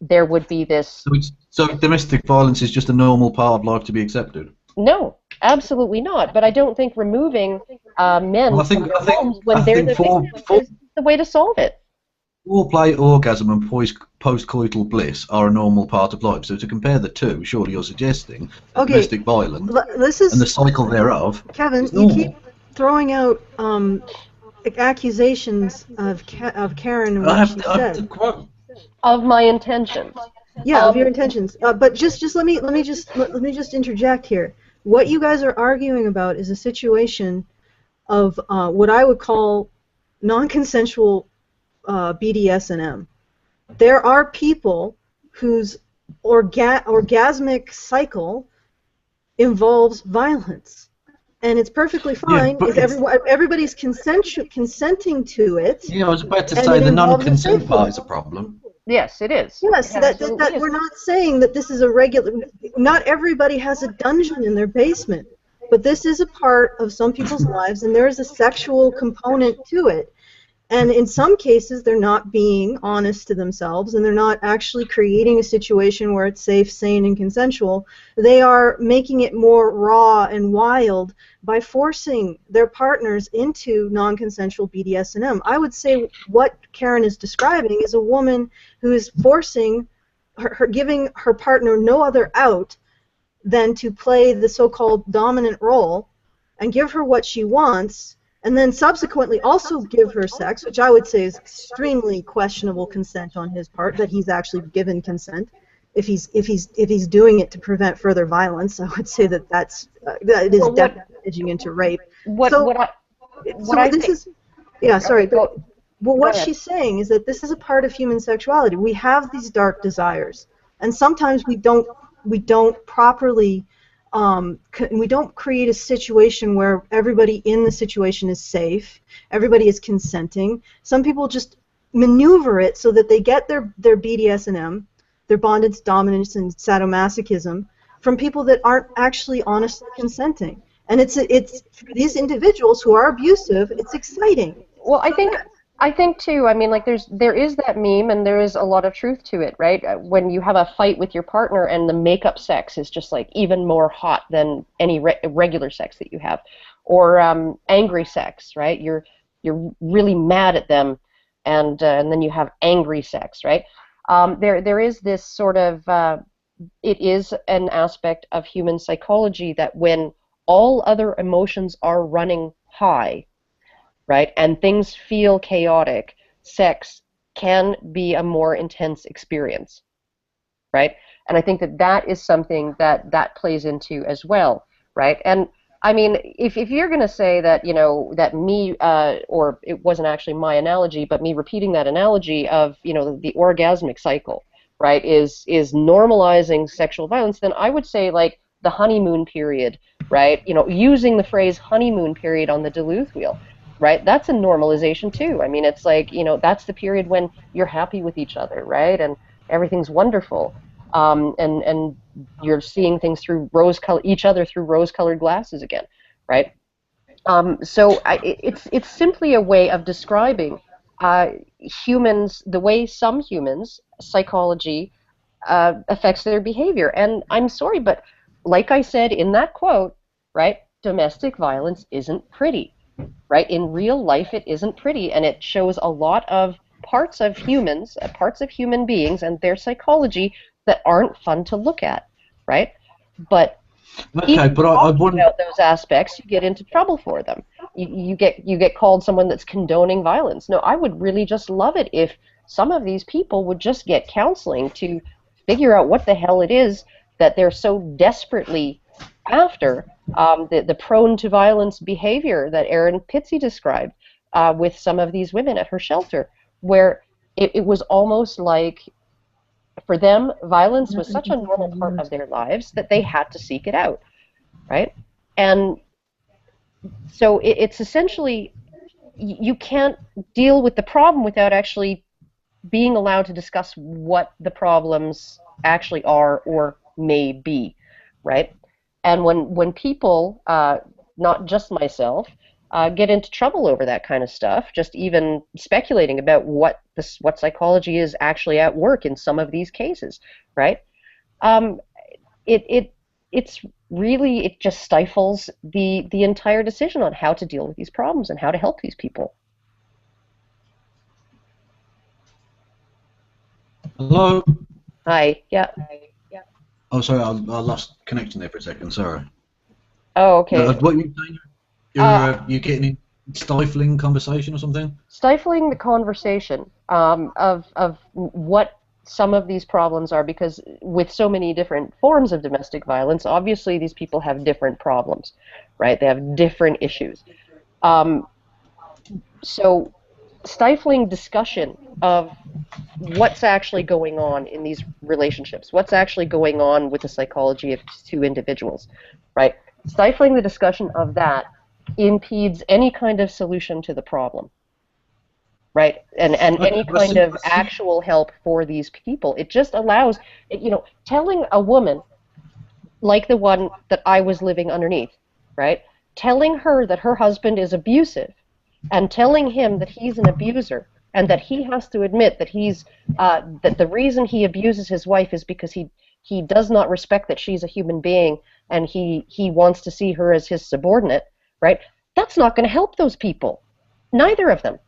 there would be this... So domestic violence is just a normal part of life to be accepted? No, absolutely not. But I don't think removing men from their homes when they're the victims is the way to solve it. Foreplay, orgasm, and post-coital bliss are a normal part of life. So to compare the two, surely you're suggesting domestic violence and the cycle thereof. Kevin, you keep throwing out accusations of Karen and what she said. Of my intentions. Yeah, of your intentions. But just let me just interject here. What you guys are arguing about is a situation of what I would call non-consensual BDSM. There are people whose orgasmic cycle involves violence, and it's perfectly fine if everybody's consenting to it. Yeah, I was about to say the non-consent part is a problem. Yes, it is. Yes, that we're not saying that this is a regular. Not everybody has a dungeon in their basement, but this is a part of some people's lives, and there is a sexual component to it. And in some cases, they're not being honest to themselves, and they're not actually creating a situation where it's safe, sane, and consensual. They are making it more raw and wild by forcing their partners into non-consensual BDSM. I would say what Karen is describing is a woman who is forcing giving her partner no other out than to play the so-called dominant role and give her what she wants, and then subsequently also give her sex, which I would say is extremely questionable consent on his part, that he's actually given consent. If he's doing it to prevent further violence, I would say that that it is definitely edging into rape. What she's saying is that this is a part of human sexuality. We have these dark desires, and sometimes we don't properly. We don't create a situation where everybody in the situation is safe, everybody is consenting. Some people just maneuver it so that they get their BDSM, their bondage, dominance, and sadomasochism from people that aren't actually honestly consenting. And it's for these individuals who are abusive, it's exciting. Well, I think too, I mean, like there is that meme, and there is a lot of truth to it, right? When you have a fight with your partner and the makeup sex is just like even more hot than any regular sex that you have, or angry sex, right? You're really mad at them, and then you have angry sex, right? There is this sort of it is an aspect of human psychology that when all other emotions are running high, right, and things feel chaotic, sex can be a more intense experience, right? And I think that is something that plays into as well, right? And I mean, if you're going to say that, you know, that me, or it wasn't actually my analogy, but me repeating that analogy of, you know, the orgasmic cycle, right, is normalizing sexual violence, then I would say, like, the honeymoon period, right, you know, using the phrase honeymoon period on the Duluth wheel, right? That's a normalization too. I mean, it's like, you know, that's the period when you're happy with each other, right? And everything's wonderful. And you're seeing things through each other through rose-colored glasses again, right? So it's simply a way of describing humans, the way some humans' psychology affects their behavior. And I'm sorry, but like I said in that quote, right, domestic violence isn't pretty. Right? In real life, it isn't pretty, and it shows a lot of parts of humans, parts of human beings and their psychology that aren't fun to look at, right? But even talking about those aspects, you get into trouble for them. You get called someone that's condoning violence. No, I would really just love it if some of these people would just get counseling to figure out what the hell it is that they're so desperately after, the prone to violence behavior that Erin Pitsey described with some of these women at her shelter, where it was almost like, for them, violence was such a normal part of their lives that they had to seek it out, right? And so it's essentially, you can't deal with the problem without actually being allowed to discuss what the problems actually are or may be, right? And when people, not just myself, get into trouble over that kind of stuff, just even speculating about what psychology is actually at work in some of these cases, right? It's really, it just stifles the entire decision on how to deal with these problems and how to help these people. Hello. Hi. Yeah. Oh, sorry, I lost connection there for a second. Sorry. Oh, okay. What you saying? You're getting in stifling conversation or something? Stifling the conversation of what some of these problems are, because with so many different forms of domestic violence, obviously these people have different problems, right? They have different issues. So stifling discussion of what's actually going on in these relationships, what's actually going on with the psychology of two individuals, right? Stifling the discussion of that impedes any kind of solution to the problem, right? And any kind of actual help for these people. It just allows, you know, telling a woman like the one that I was living underneath, right? Telling her that her husband is abusive and telling him that he's an abuser and that he has to admit that that the reason he abuses his wife is because he does not respect that she's a human being and he wants to see her as his subordinate, right? That's not going to help those people. Neither of them.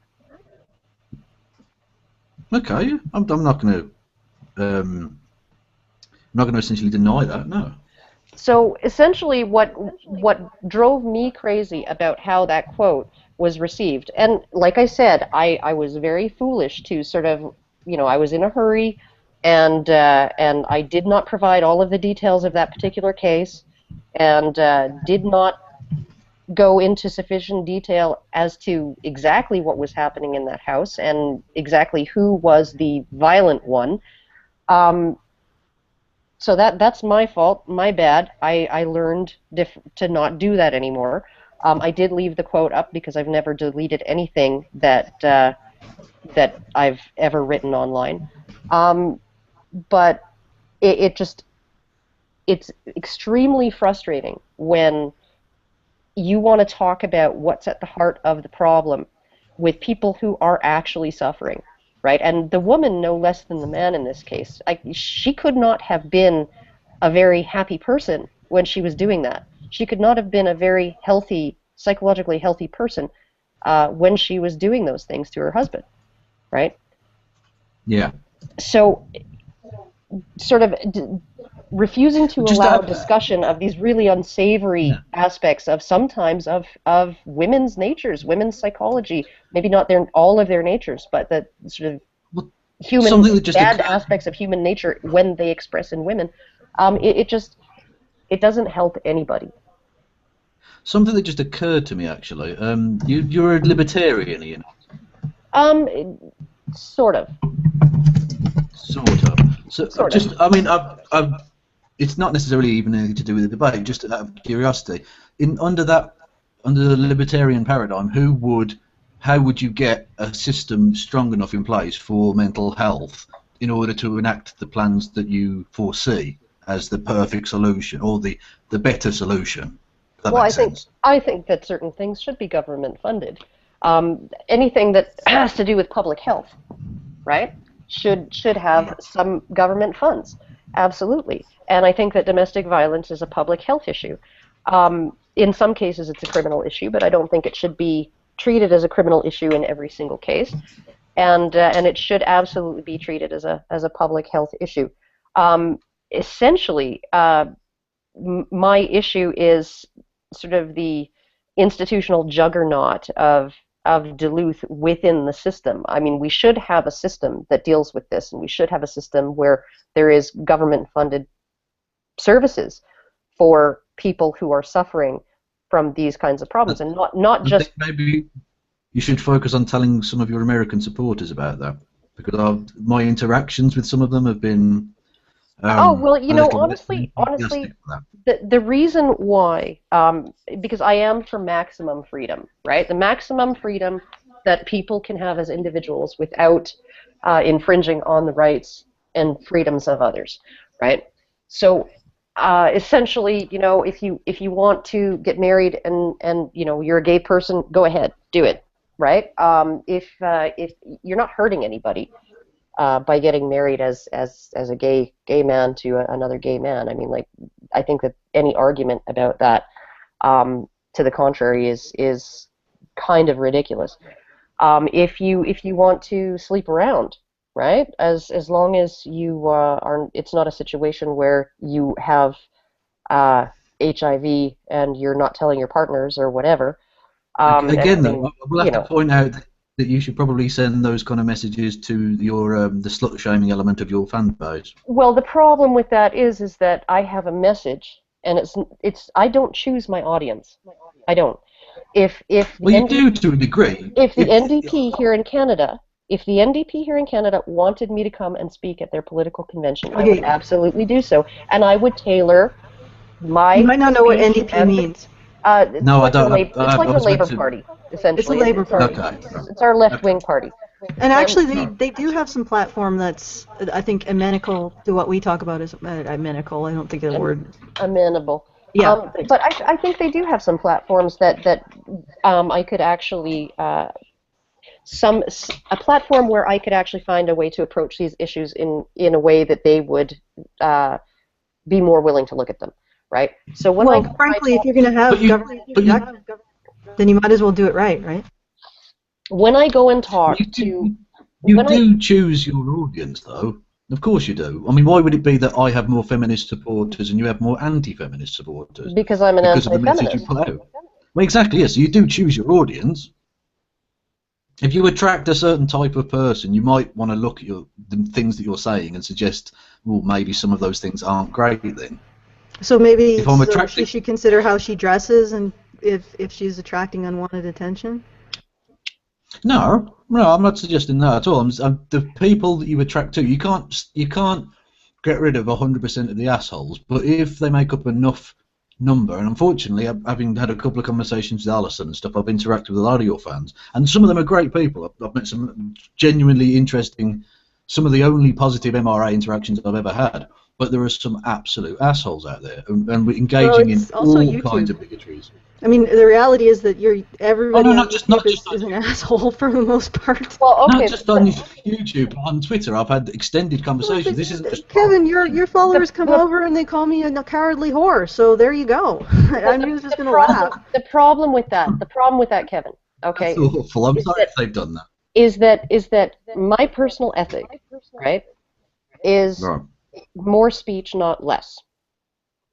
Okay, I'm not going to essentially deny that. No. So essentially, what drove me crazy about how that quote was received, and like I said, I was very foolish to sort of, I was in a hurry, and I did not provide all of the details of that particular case, and did not go into sufficient detail as to exactly what was happening in that house and exactly who was the violent one. So that's my fault, my bad. I learned to not do that anymore. I did leave the quote up because I've never deleted anything that I've ever written online. But it's extremely frustrating when you want to talk about what's at the heart of the problem with people who are actually suffering, right? And the woman no less than the man in this case. She could not have been a very happy person when she was doing that. She could not have been a very healthy, psychologically healthy person when she was doing those things to her husband, right? Yeah. So, sort of refusing to allow discussion of these really unsavory aspects of sometimes of women's natures, women's psychology, maybe not all of their natures, but the sort of bad aspects of human nature when they express in women, it doesn't help anybody. Something that just occurred to me actually. You're a libertarian, Ian. Sort of. Sort of. So sort just, of. I mean, it's not necessarily even anything to do with the debate. Just out of curiosity, under the libertarian paradigm, how would you get a system strong enough in place for mental health in order to enact the plans that you foresee as the perfect solution or the better solution? Well, I think that certain things should be government funded. Anything that has to do with public health, right, should have some government funds. Absolutely. And I think that domestic violence is a public health issue. In some cases, it's a criminal issue, but I don't think it should be treated as a criminal issue in every single case. And it should absolutely be treated as a public health issue. Essentially, my issue is sort of the institutional juggernaut of Duluth within the system. I mean, we should have a system that deals with this, and we should have a system where there is government-funded services for people who are suffering from these kinds of problems, and not just. Maybe you should focus on telling some of your American supporters about that, because my interactions with some of them have been. Well, honestly, the reason why, because I am for maximum freedom, right? The maximum freedom that people can have as individuals without infringing on the rights and freedoms of others, right? So, essentially, if you want to get married and you're a gay person, go ahead, do it, right? If you're not hurting anybody. By getting married as a gay man to another gay man. I mean, I think that any argument about that to the contrary is kind of ridiculous. If you want to sleep around, right? As long as you it's not a situation where you have HIV and you're not telling your partners or whatever. Again, though, we'll have to point out that you should probably send those kind of messages to your the slut shaming element of your fan base. Well, the problem with that is that I have a message, and it's I don't choose my audience. I don't. If you do to a degree. If the NDP here in Canada, wanted me to come and speak at their political convention, I would absolutely do so, and I would tailor my. You might not know what NDP means. No, I don't. It's like the Labour Party, essentially. It's a Labour Party. It's our left-wing party. And actually, they do have some platform that's, I think, amenable to what we talk about as amenable. I don't think the word. Amenable. Yeah. But I think they do have some platforms that I could actually a platform where I could actually find a way to approach these issues in a way that they would be more willing to look at them, right? So when I go, frankly, if you're going to have government check, then you might as well do it right? When I go and talk to... You do choose your audience, though. Of course you do. I mean, why would it be that I have more feminist supporters and you have more anti-feminist supporters? Because I'm an because anti-feminist. of the message you put out. Well, exactly, yes. You do choose your audience. If you attract a certain type of person, you might want to look at the things that you're saying and suggest, well, maybe some of those things aren't great then. So maybe she should consider how she dresses and if she's attracting unwanted attention? No, I'm not suggesting that at all. The people that you attract to, you can't get rid of 100% of the assholes, but if they make up enough number, and unfortunately, having had a couple of conversations with Alison and stuff, I've interacted with a lot of your fans, and some of them are great people. I've met some genuinely interesting, some of the only positive MRA interactions I've ever had, but there are some absolute assholes out there, and we're engaging in all kinds of bigotries. I mean, the reality is that everybody on YouTube is an asshole for the most part. Well, okay. Not just on YouTube, on Twitter, I've had extended conversations. This isn't just Kevin. Your followers come over and they call me a cowardly whore. So there you go. I'm just going to laugh. The problem with that, Kevin. Okay. That's awful. I'm sorry if they've done that. Is that my personal ethic, right? Is more speech, not less.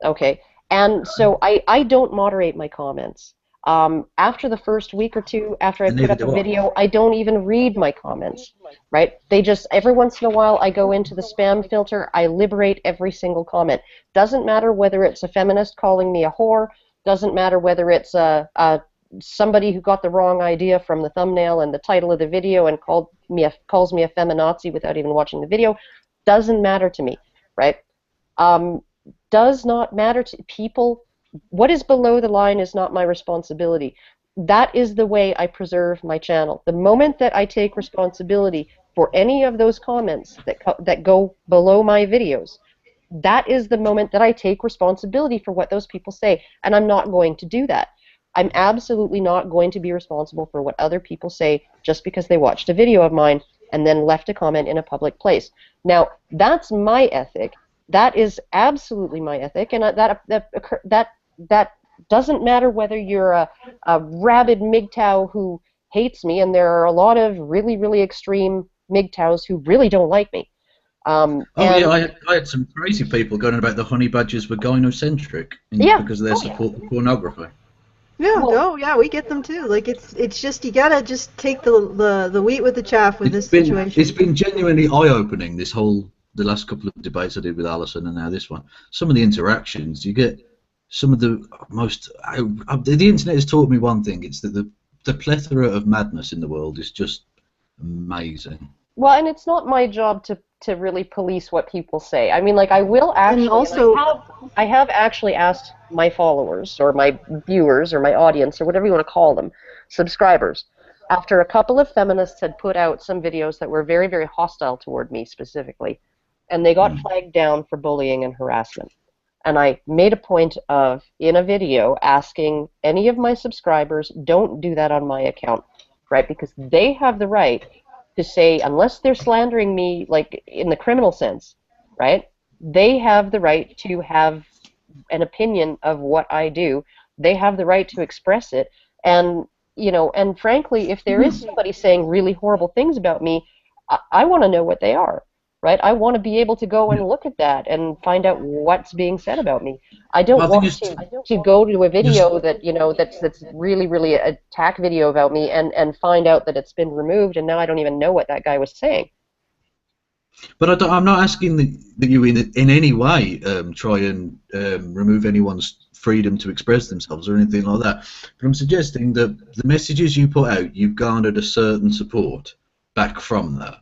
Okay. And so I don't moderate my comments. After the first week or two, after I put up a video, I don't even read my comments, right? They just, every once in a while, I go into the spam filter, I liberate every single comment. Doesn't matter whether it's a feminist calling me a whore, doesn't matter whether it's somebody who got the wrong idea from the thumbnail and the title of the video and calls me a feminazi without even watching the video, doesn't matter to me, right? Does not matter to people. What is below the line is not my responsibility. That is the way I preserve my channel. The moment that I take responsibility for any of those comments that go below my videos, that is the moment that I take responsibility for what those people say, and I'm not going to do that. I'm absolutely not going to be responsible for what other people say just because they watched a video of mine and then left a comment in a public place. Now, that's my ethic. That is absolutely my ethic, and that doesn't matter whether you're a rabid MGTOW who hates me, and there are a lot of really, really extreme MGTOWs who really don't like me. I had some crazy people going about the honey badgers were gynocentric because of their support for pornography. Yeah, we get them too. Like it's just you gotta just take the wheat with the chaff with this situation. It's been genuinely eye-opening. The last couple of debates I did with Alison and now this one. Some of the interactions you get, some of the most. The internet has taught me one thing. It's that the plethora of madness in the world is just amazing. Well, and it's not my job to really police what people say. I mean, like I will actually. And also, I have actually asked my followers or my viewers or my audience or whatever you want to call them, subscribers, after a couple of feminists had put out some videos that were very, very hostile toward me specifically, and they got flagged down for bullying and harassment. And I made a point of, in a video, asking any of my subscribers, don't do that on my account, right? Because they have the right to say, unless they're slandering me, like in the criminal sense, right? They have the right to have an opinion of what I do. They have the right to express it. And, you know, and frankly, if there is somebody saying really horrible things about me, I want to know what they are. Right, I want to be able to go and look at that and find out what's being said about me. I don't want to go to a video that that's really really an attack video about me and find out that it's been removed and now I don't even know what that guy was saying. But I'm not asking that you in any way try and remove anyone's freedom to express themselves or anything like that. But I'm suggesting that the messages you put out, you've garnered a certain support back from that.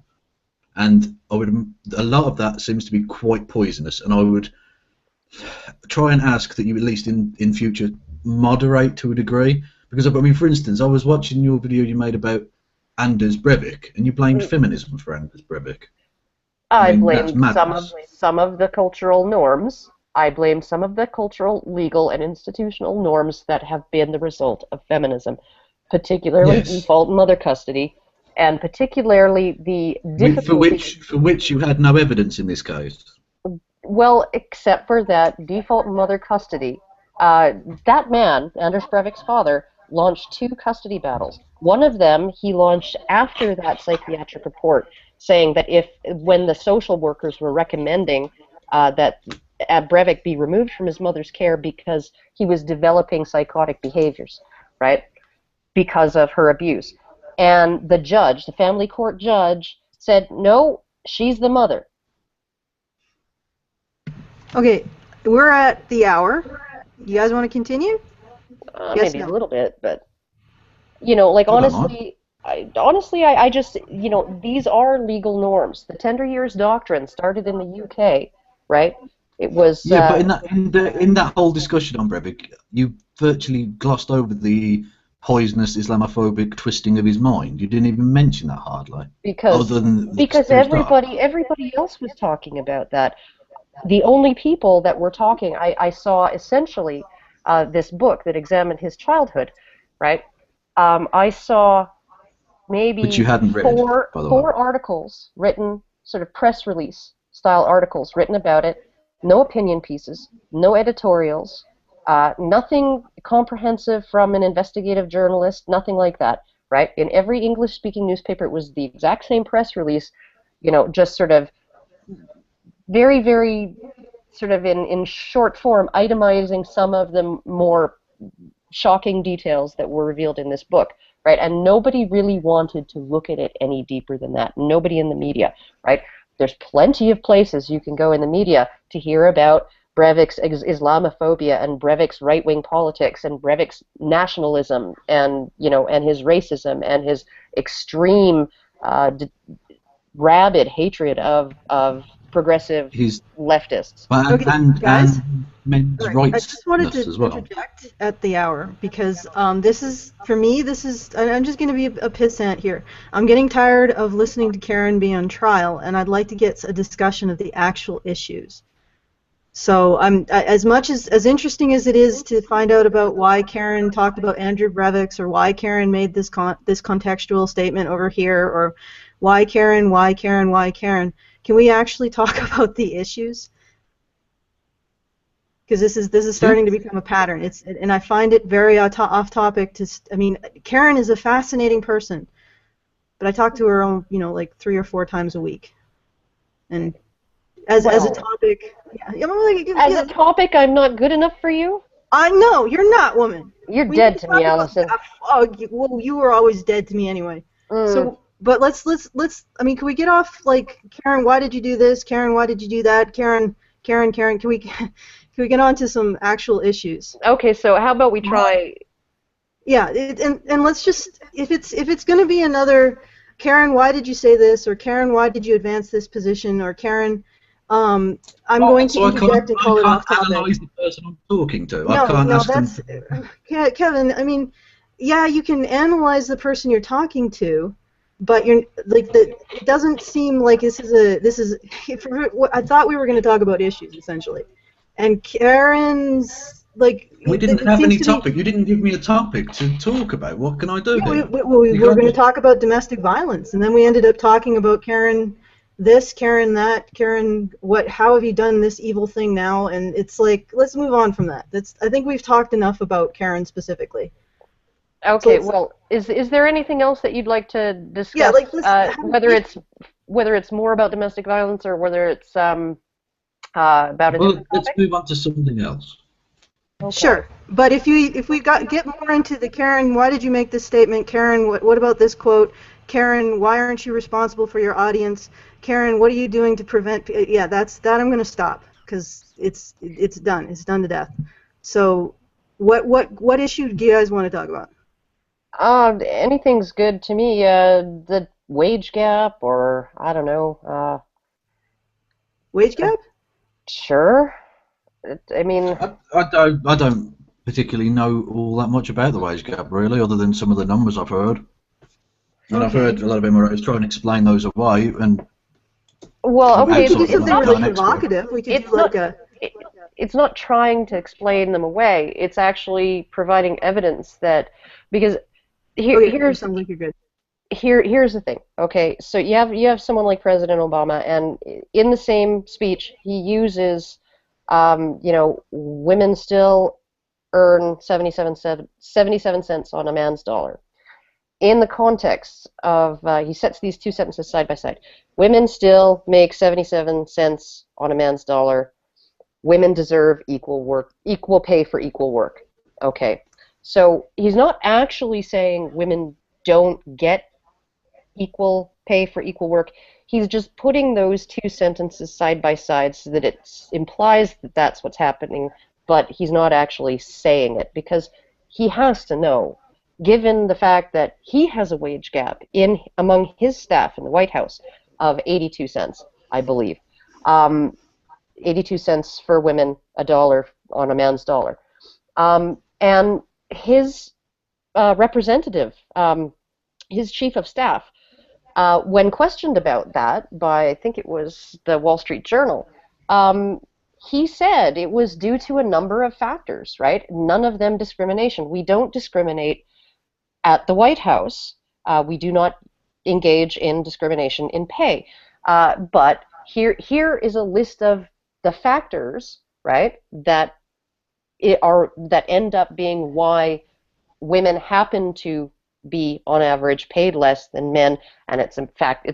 And a lot of that seems to be quite poisonous, and I would try and ask that you at least in future moderate to a degree. Because, I mean, for instance, I was watching your video you made about Anders Breivik, and you blamed feminism for Anders Breivik. I blamed some of the cultural norms. I blame some of the cultural, legal, and institutional norms that have been the result of feminism, particularly Yes. default mother custody, and particularly the difficulty. For which you had no evidence in this case. Well, except for that default mother custody. That man, Anders Breivik's father, launched 2 custody battles. One of them he launched after that psychiatric report, saying that when the social workers were recommending that Breivik be removed from his mother's care because he was developing psychotic behaviors, right, because of her abuse. And the judge, the family court judge, said, no, she's the mother. Okay, we're at the hour. You guys want to continue? Yes, Maybe no. a little bit, but like I don't honestly, I just these are legal norms. The Tender Years Doctrine started in the UK, right? It was Yeah, but in that whole discussion on Breivik, you virtually glossed over the poisonous Islamophobic twisting of his mind. You didn't even mention that hardly. because everybody else was talking about that. The only people that were talking, I saw essentially this book that examined his childhood, right? I saw maybe Which you hadn't read, by the way. 4 articles written, sort of press release style articles written about it. No opinion pieces, no editorials, nothing comprehensive from an investigative journalist, nothing like that, right? In every English-speaking newspaper, it was the exact same press release, just sort of very, very sort of in short form, itemizing some of the more shocking details that were revealed in this book, right? And nobody really wanted to look at it any deeper than that. Nobody in the media, right? There's plenty of places you can go in the media to hear about Breivik's Islamophobia and Breivik's right-wing politics and Breivik's nationalism and and his racism and his extreme rabid hatred of progressive leftists. And guys? men's Right. rights I just wanted to as well. interject at the hour because this is, for me, I'm just going to be a pissant here. I'm getting tired of listening to Karen be on trial, and I'd like to get a discussion of the actual issues. So as much as interesting as it is to find out about why Karen talked about Andrew Breivik's or why Karen made this contextual statement over here or why Karen, can we actually talk about the issues? Because this is starting to become a pattern. And I find it very off topic. Karen is a fascinating person, but I talk to her like 3 or 4 times a week, and as a topic, as a topic, I'm not good enough for you. I know you're not, woman. You're dead to me, Allison. Well, you were always dead to me anyway. So, but let's. Can we get off like Karen? Why did you do this? Karen, why did you do that? Karen. Can we get on to some actual issues? Okay, so how about we try? Yeah, and let's just if it's going to be another Karen, why did you say this? Or Karen, why did you advance this position? Or Karen, I'm going to interject and call it off topic. I can't analyze the person I'm talking to. No, I can't ask that's them. yeah, Kevin. Yeah, you can analyze the person you're talking to, but you're like it doesn't seem like this is. I thought we were going to talk about issues essentially, and Karen's like. We didn't have any topic. You didn't give me a topic to talk about. What can I do? We were going to talk about domestic violence, and then we ended up talking about Karen this, Karen that, Karen what? How have you done this evil thing now? And it's like, let's move on from that. I think we've talked enough about Karen specifically. Okay, so well, is there anything else that you'd like to discuss? Yeah, like whether it's more about domestic violence or whether it's about a different topic? Let's move on to something else. Okay. Sure, but if we get more into the Karen, why did you make this statement? Karen, what about this quote? Karen, why aren't you responsible for your audience? Karen, what are you doing to prevent? Yeah, that I'm going to stop because it's done. It's done to death. So, what issue do you guys want to talk about? Anything's good to me. The wage gap, or I don't know. Wage gap? Sure. I don't particularly know all that much about the wage gap, really, other than some of the numbers I've heard. And I've heard a lot of MROs try and explain those away. And well, okay, we could do something really provocative. We could do like it's not trying to explain them away. It's actually providing evidence that, because here's sounds like you're good. Here's the thing. Okay, so you have someone like President Obama, and in the same speech he uses, women still earn 77 cents on a man's dollar. In the context of, he sets these two sentences side by side. Women still make 77 cents on a man's dollar. Women deserve equal pay for equal work. Okay, so he's not actually saying women don't get equal pay for equal work. He's just putting those two sentences side by side so that it implies that that's what's happening, but he's not actually saying it, because he has to know, given the fact that he has a wage gap among his staff in the White House of 82 cents, I believe. 82 cents for women, $1 on a man's dollar. And his representative, his chief of staff, when questioned about that by, I think it was the Wall Street Journal, he said it was due to a number of factors, right? None of them discrimination. We don't discriminate at the White House. We do not engage in discrimination in pay. But here is a list of the factors, right, that end up being why women happen to be, on average, paid less than men, and it's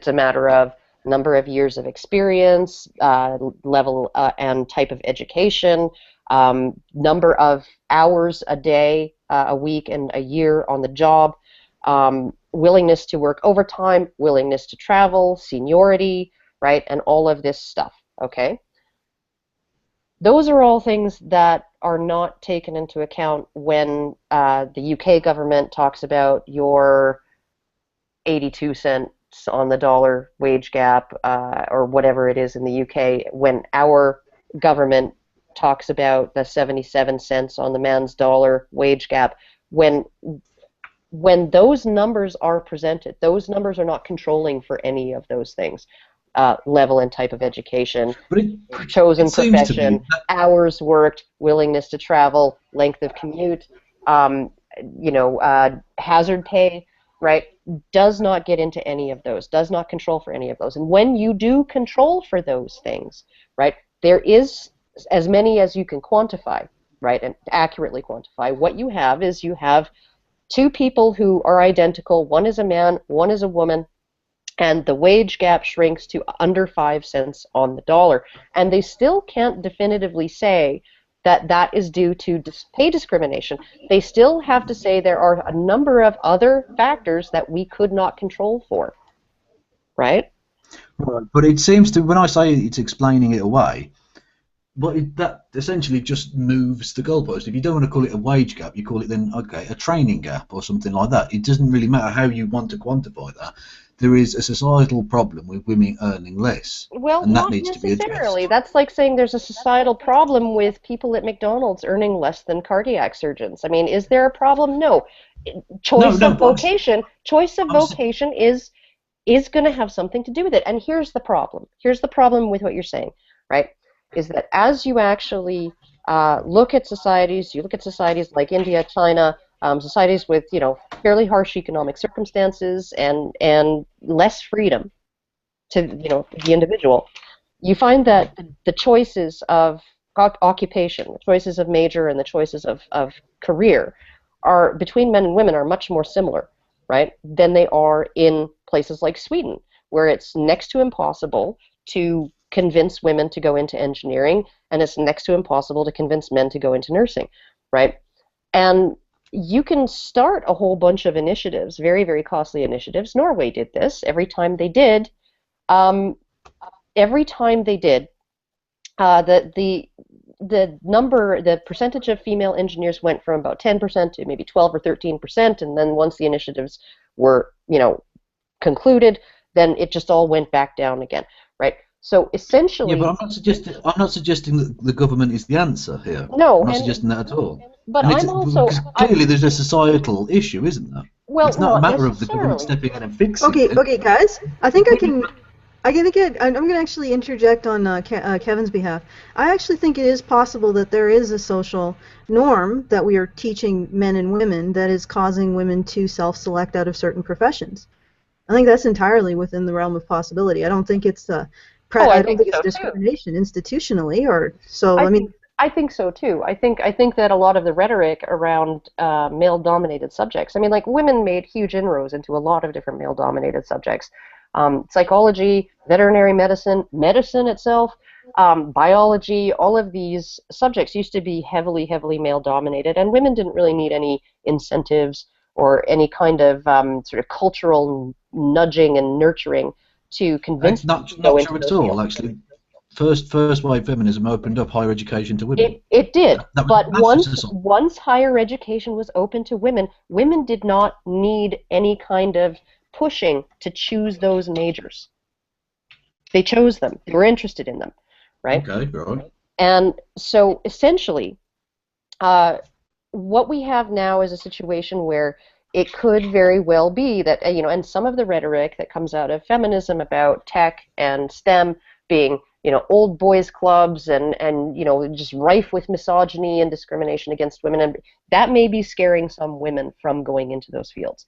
a matter of number of years of experience, level and type of education, number of hours a day, a week, and a year on the job, willingness to work overtime, willingness to travel, seniority, right, and all of this stuff, okay? Those are all things that are not taken into account when the UK government talks about your 82 cents on the dollar wage gap, or whatever it is in the UK, when our government talks about the 77 cents on the man's dollar wage gap. When those numbers are presented, those numbers are not controlling for any of those things. Level and type of education, chosen profession, hours worked, willingness to travel, length of commute, hazard pay, right, does not get into any of those, does not control for any of those. And when you do control for those things, right, there is as many as you can quantify, right, and accurately quantify. What you have is you have two people who are identical, one is a man, one is a woman, and the wage gap shrinks to under 5 cents on the dollar. And they still can't definitively say that that is due to pay discrimination. They still have to say there are a number of other factors that we could not control for, right? Right. But it seems to, when I say it's explaining it away, but that essentially just moves the goalpost. If you don't want to call it a wage gap, you call it then, okay, a training gap or something like that. It doesn't really matter how you want to quantify that. There is a societal problem with women earning less, well, and that not needs to be necessarily. addressed. That's like saying there's a societal problem with people at McDonald's earning less than cardiac surgeons. I mean, is there a problem? No. Choice of vocation is going to have something to do with it. And here's the problem. Here's the problem with what you're saying, right? Is that as you actually look at societies, you look at societies like India, China, societies with, fairly harsh economic circumstances and less freedom to, the individual, you find that the choices of occupation, the choices of major, and the choices of career are between men and women are much more similar, right, than they are in places like Sweden, where it's next to impossible to convince women to go into engineering, and it's next to impossible to convince men to go into nursing, right? And you can start a whole bunch of initiatives, very, very costly initiatives. Norway did this. Every time they did, the percentage of female engineers went from about 10% to maybe 12 or 13%, and then once the initiatives were, concluded, then it just all went back down again, right? So essentially, yeah, but I'm not suggesting that the government is the answer here. No, I'm not suggesting that at all. But I'm also clearly there's a societal issue, isn't there? Well, it's not a matter of the government stepping in and fixing it. Okay, guys. I think I can I'm going to actually interject on Kevin's behalf. I actually think it is possible that there is a social norm that we are teaching men and women that is causing women to self-select out of certain professions. I think that's entirely within the realm of possibility. I don't think it's I don't think it's discrimination institutionally, or so. I think so too. I think that a lot of the rhetoric around male-dominated subjects. I mean, like, women made huge inroads into a lot of different male-dominated subjects. Psychology, veterinary medicine, medicine itself, biology, all of these subjects used to be heavily, heavily male-dominated, and women didn't really need any incentives or any kind of sort of cultural nudging and nurturing to convince them to go into those fields. Actually. First wave feminism opened up higher education to women. It did, but once higher education was open to women, women did not need any kind of pushing to choose those majors. They chose them. They were interested in them, right? Okay, right. And so essentially, what we have now is a situation where it could very well be that, and some of the rhetoric that comes out of feminism about tech and STEM being, old boys clubs and just rife with misogyny and discrimination against women, and that may be scaring some women from going into those fields.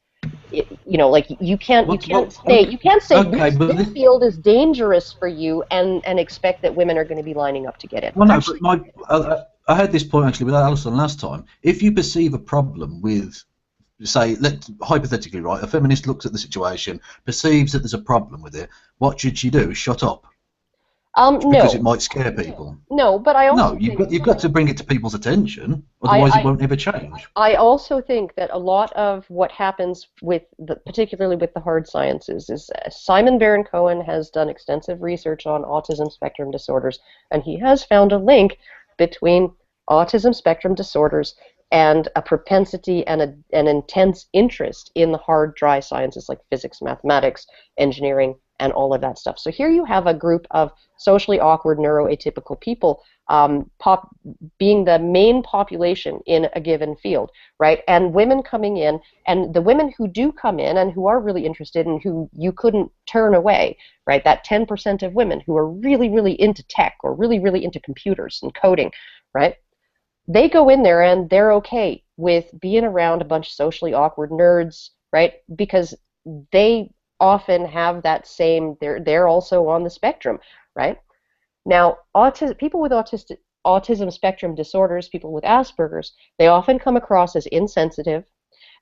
Like, you can't say this field is dangerous for you and expect that women are going to be lining up to get in. Well, no, but I had this point actually with Alison last time. If you perceive a problem with, say, hypothetically, right, a feminist looks at the situation, perceives that there's a problem with it, what should she do? Shut up? Because it might scare people. No, but I also you've got to bring it to people's attention, otherwise it won't ever change. I also think that a lot of what happens particularly with the hard sciences, is Simon Baron-Cohen has done extensive research on autism spectrum disorders, and he has found a link between autism spectrum disorders and a propensity and an intense interest in the hard, dry sciences like physics, mathematics, engineering, and all of that stuff. So here you have a group of socially awkward, neuroatypical people being the main population in a given field, right? And women coming in, and the women who do come in and who are really interested and who you couldn't turn away, right? That 10% of women who are really, really into tech or really, really into computers and coding, right? They go in there and they're okay with being around a bunch of socially awkward nerds, right? Because they often have that same, they're also on the spectrum, right? Now, people with autism spectrum disorders, people with Asperger's, they often come across as insensitive,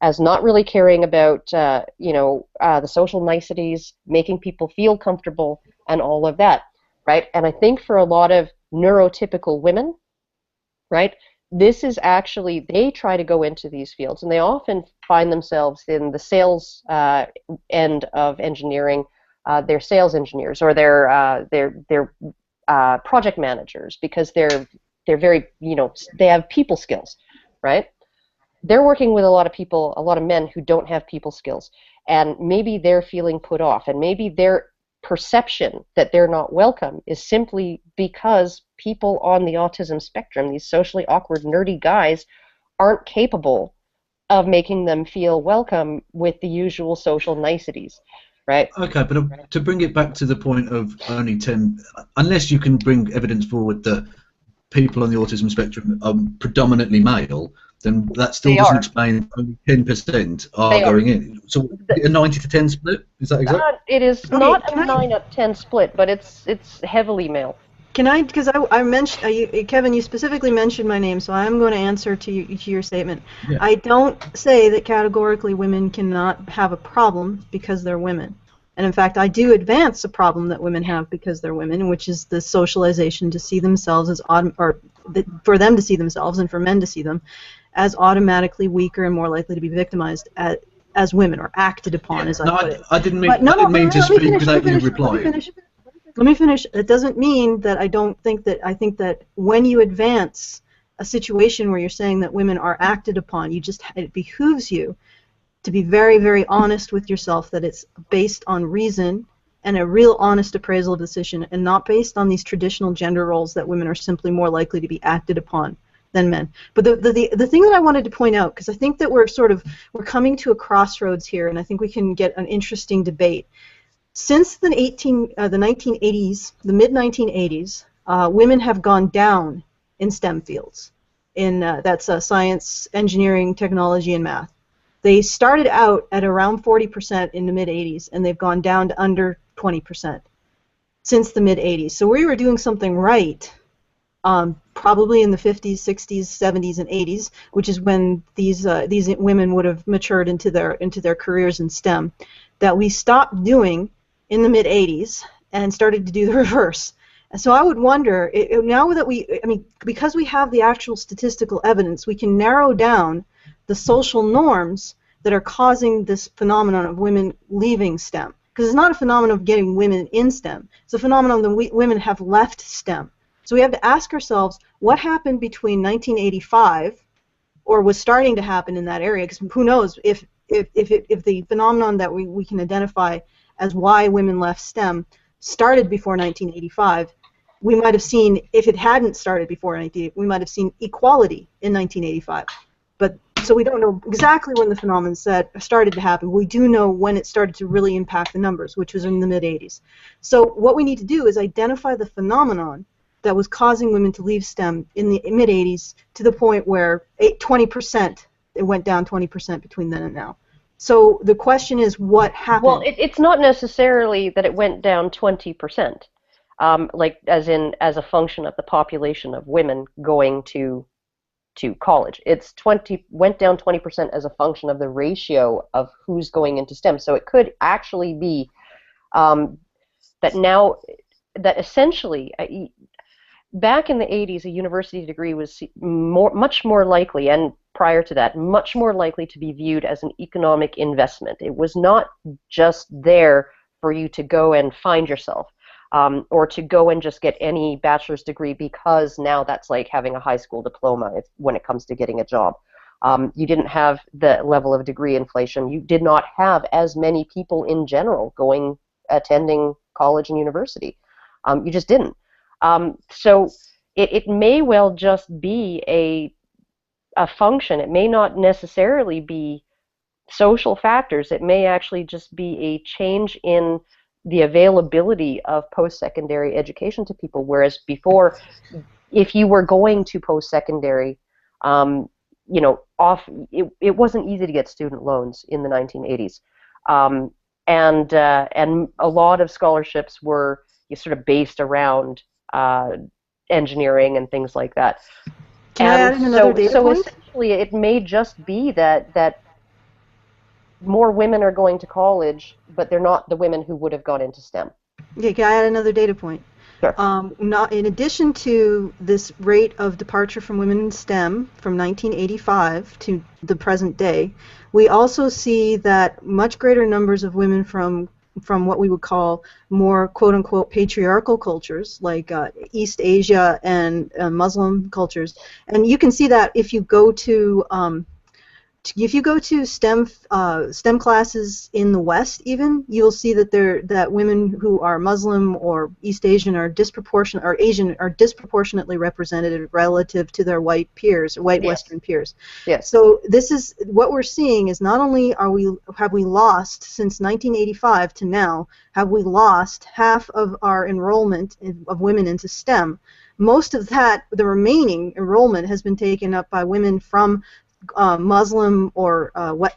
as not really caring about, the social niceties, making people feel comfortable, and all of that, right? And I think for a lot of neurotypical women, right, this is actually, they try to go into these fields, and they often find themselves in the sales end of engineering. They're sales engineers, or they're project managers, because they're very, they have people skills, right? They're working with a lot of people, a lot of men who don't have people skills, and maybe they're feeling put off, and maybe their perception that they're not welcome is simply because people on the autism spectrum, these socially awkward, nerdy guys, aren't capable of making them feel welcome with the usual social niceties, right? Okay, but to bring it back to the point of only 10, unless you can bring evidence forward that people on the autism spectrum are predominantly male, then that still doesn't explain only 10% are going in. So a 90 to 10 split? Is that exact? It is not a 9 out of 10 split, but it's heavily male. Can I, because I mentioned, Kevin, you specifically mentioned my name, so I'm going to answer to your statement. Yeah. I don't say that categorically women cannot have a problem because they're women. And in fact, I do advance a problem that women have because they're women, which is the socialization to see themselves as, for them to see themselves and for men to see them as automatically weaker and more likely to be victimized as women, or acted upon, as I put it. I didn't mean to speak without you replying. Let me finish. It doesn't mean that I don't think that, I think that when you advance a situation where you're saying that women are acted upon, it behooves you to be very, very honest with yourself that it's based on reason and a real honest appraisal of the decision, and not based on these traditional gender roles that women are simply more likely to be acted upon than men. But the thing that I wanted to point out, because I think that we're coming to a crossroads here, and I think we can get an interesting debate. Since the 1980s, the mid-1980s, women have gone down in STEM fields. That's science, engineering, technology, and math. They started out at around 40% in the mid-80s, and they've gone down to under 20% since the mid-80s. So we were doing something right, probably in the 50s, 60s, 70s, and 80s, which is when these women would have matured into their careers in STEM, that we stopped doing in the mid-80s and started to do the reverse. And so I would wonder, now that because we have the actual statistical evidence, we can narrow down the social norms that are causing this phenomenon of women leaving STEM. Because it's not a phenomenon of getting women in STEM. It's a phenomenon that women have left STEM. So we have to ask ourselves, what happened between 1985, or was starting to happen in that area? Because who knows if the phenomenon that we can identify as why women left STEM started before 1985, we might have seen, if it hadn't started before 1985, we might have seen equality in 1985. But so we don't know exactly when the phenomenon started to happen. We do know when it started to really impact the numbers, which was in the mid-80s. So what we need to do is identify the phenomenon that was causing women to leave STEM in the mid-80s to the point where 20%, it went down 20% between then and now. So the question is, what happened? Well, it's not necessarily that it went down 20%, like as a function of the population of women going to college. Went down 20% as a function of the ratio of who's going into STEM. So it could actually be that essentially, back in the 80s, a university degree was much more likely, and prior to that, much more likely to be viewed as an economic investment. It was not just there for you to go and find yourself, or to go and just get any bachelor's degree, because now that's like having a high school diploma when it comes to getting a job. You didn't have the level of degree inflation. You did not have as many people in general attending college and university. You just didn't. So it may well just be a function. It may not necessarily be social factors. It may actually just be a change in the availability of post-secondary education to people, whereas before, if you were going to post-secondary, it wasn't easy to get student loans in the 1980s, and a lot of scholarships were sort of based around engineering and things like that. Can I add another data point? So essentially, it may just be that more women are going to college, but they're not the women who would have gone into STEM. Okay, can I add another data point? Sure. In addition to this rate of departure from women in STEM from 1985 to the present day, we also see that much greater numbers of women from what we would call more quote-unquote patriarchal cultures, like East Asia and Muslim cultures. And you can see that if you go to STEM classes in the West, even, you'll see that women who are Muslim or East Asian are disproportionately represented relative to their white peers, or white Yes. Western peers. Yes. So this is what we're seeing is not only have we lost since 1985 to now, have we lost half of our enrollment of women into STEM. Most of that, the remaining enrollment, has been taken up by women from Muslim or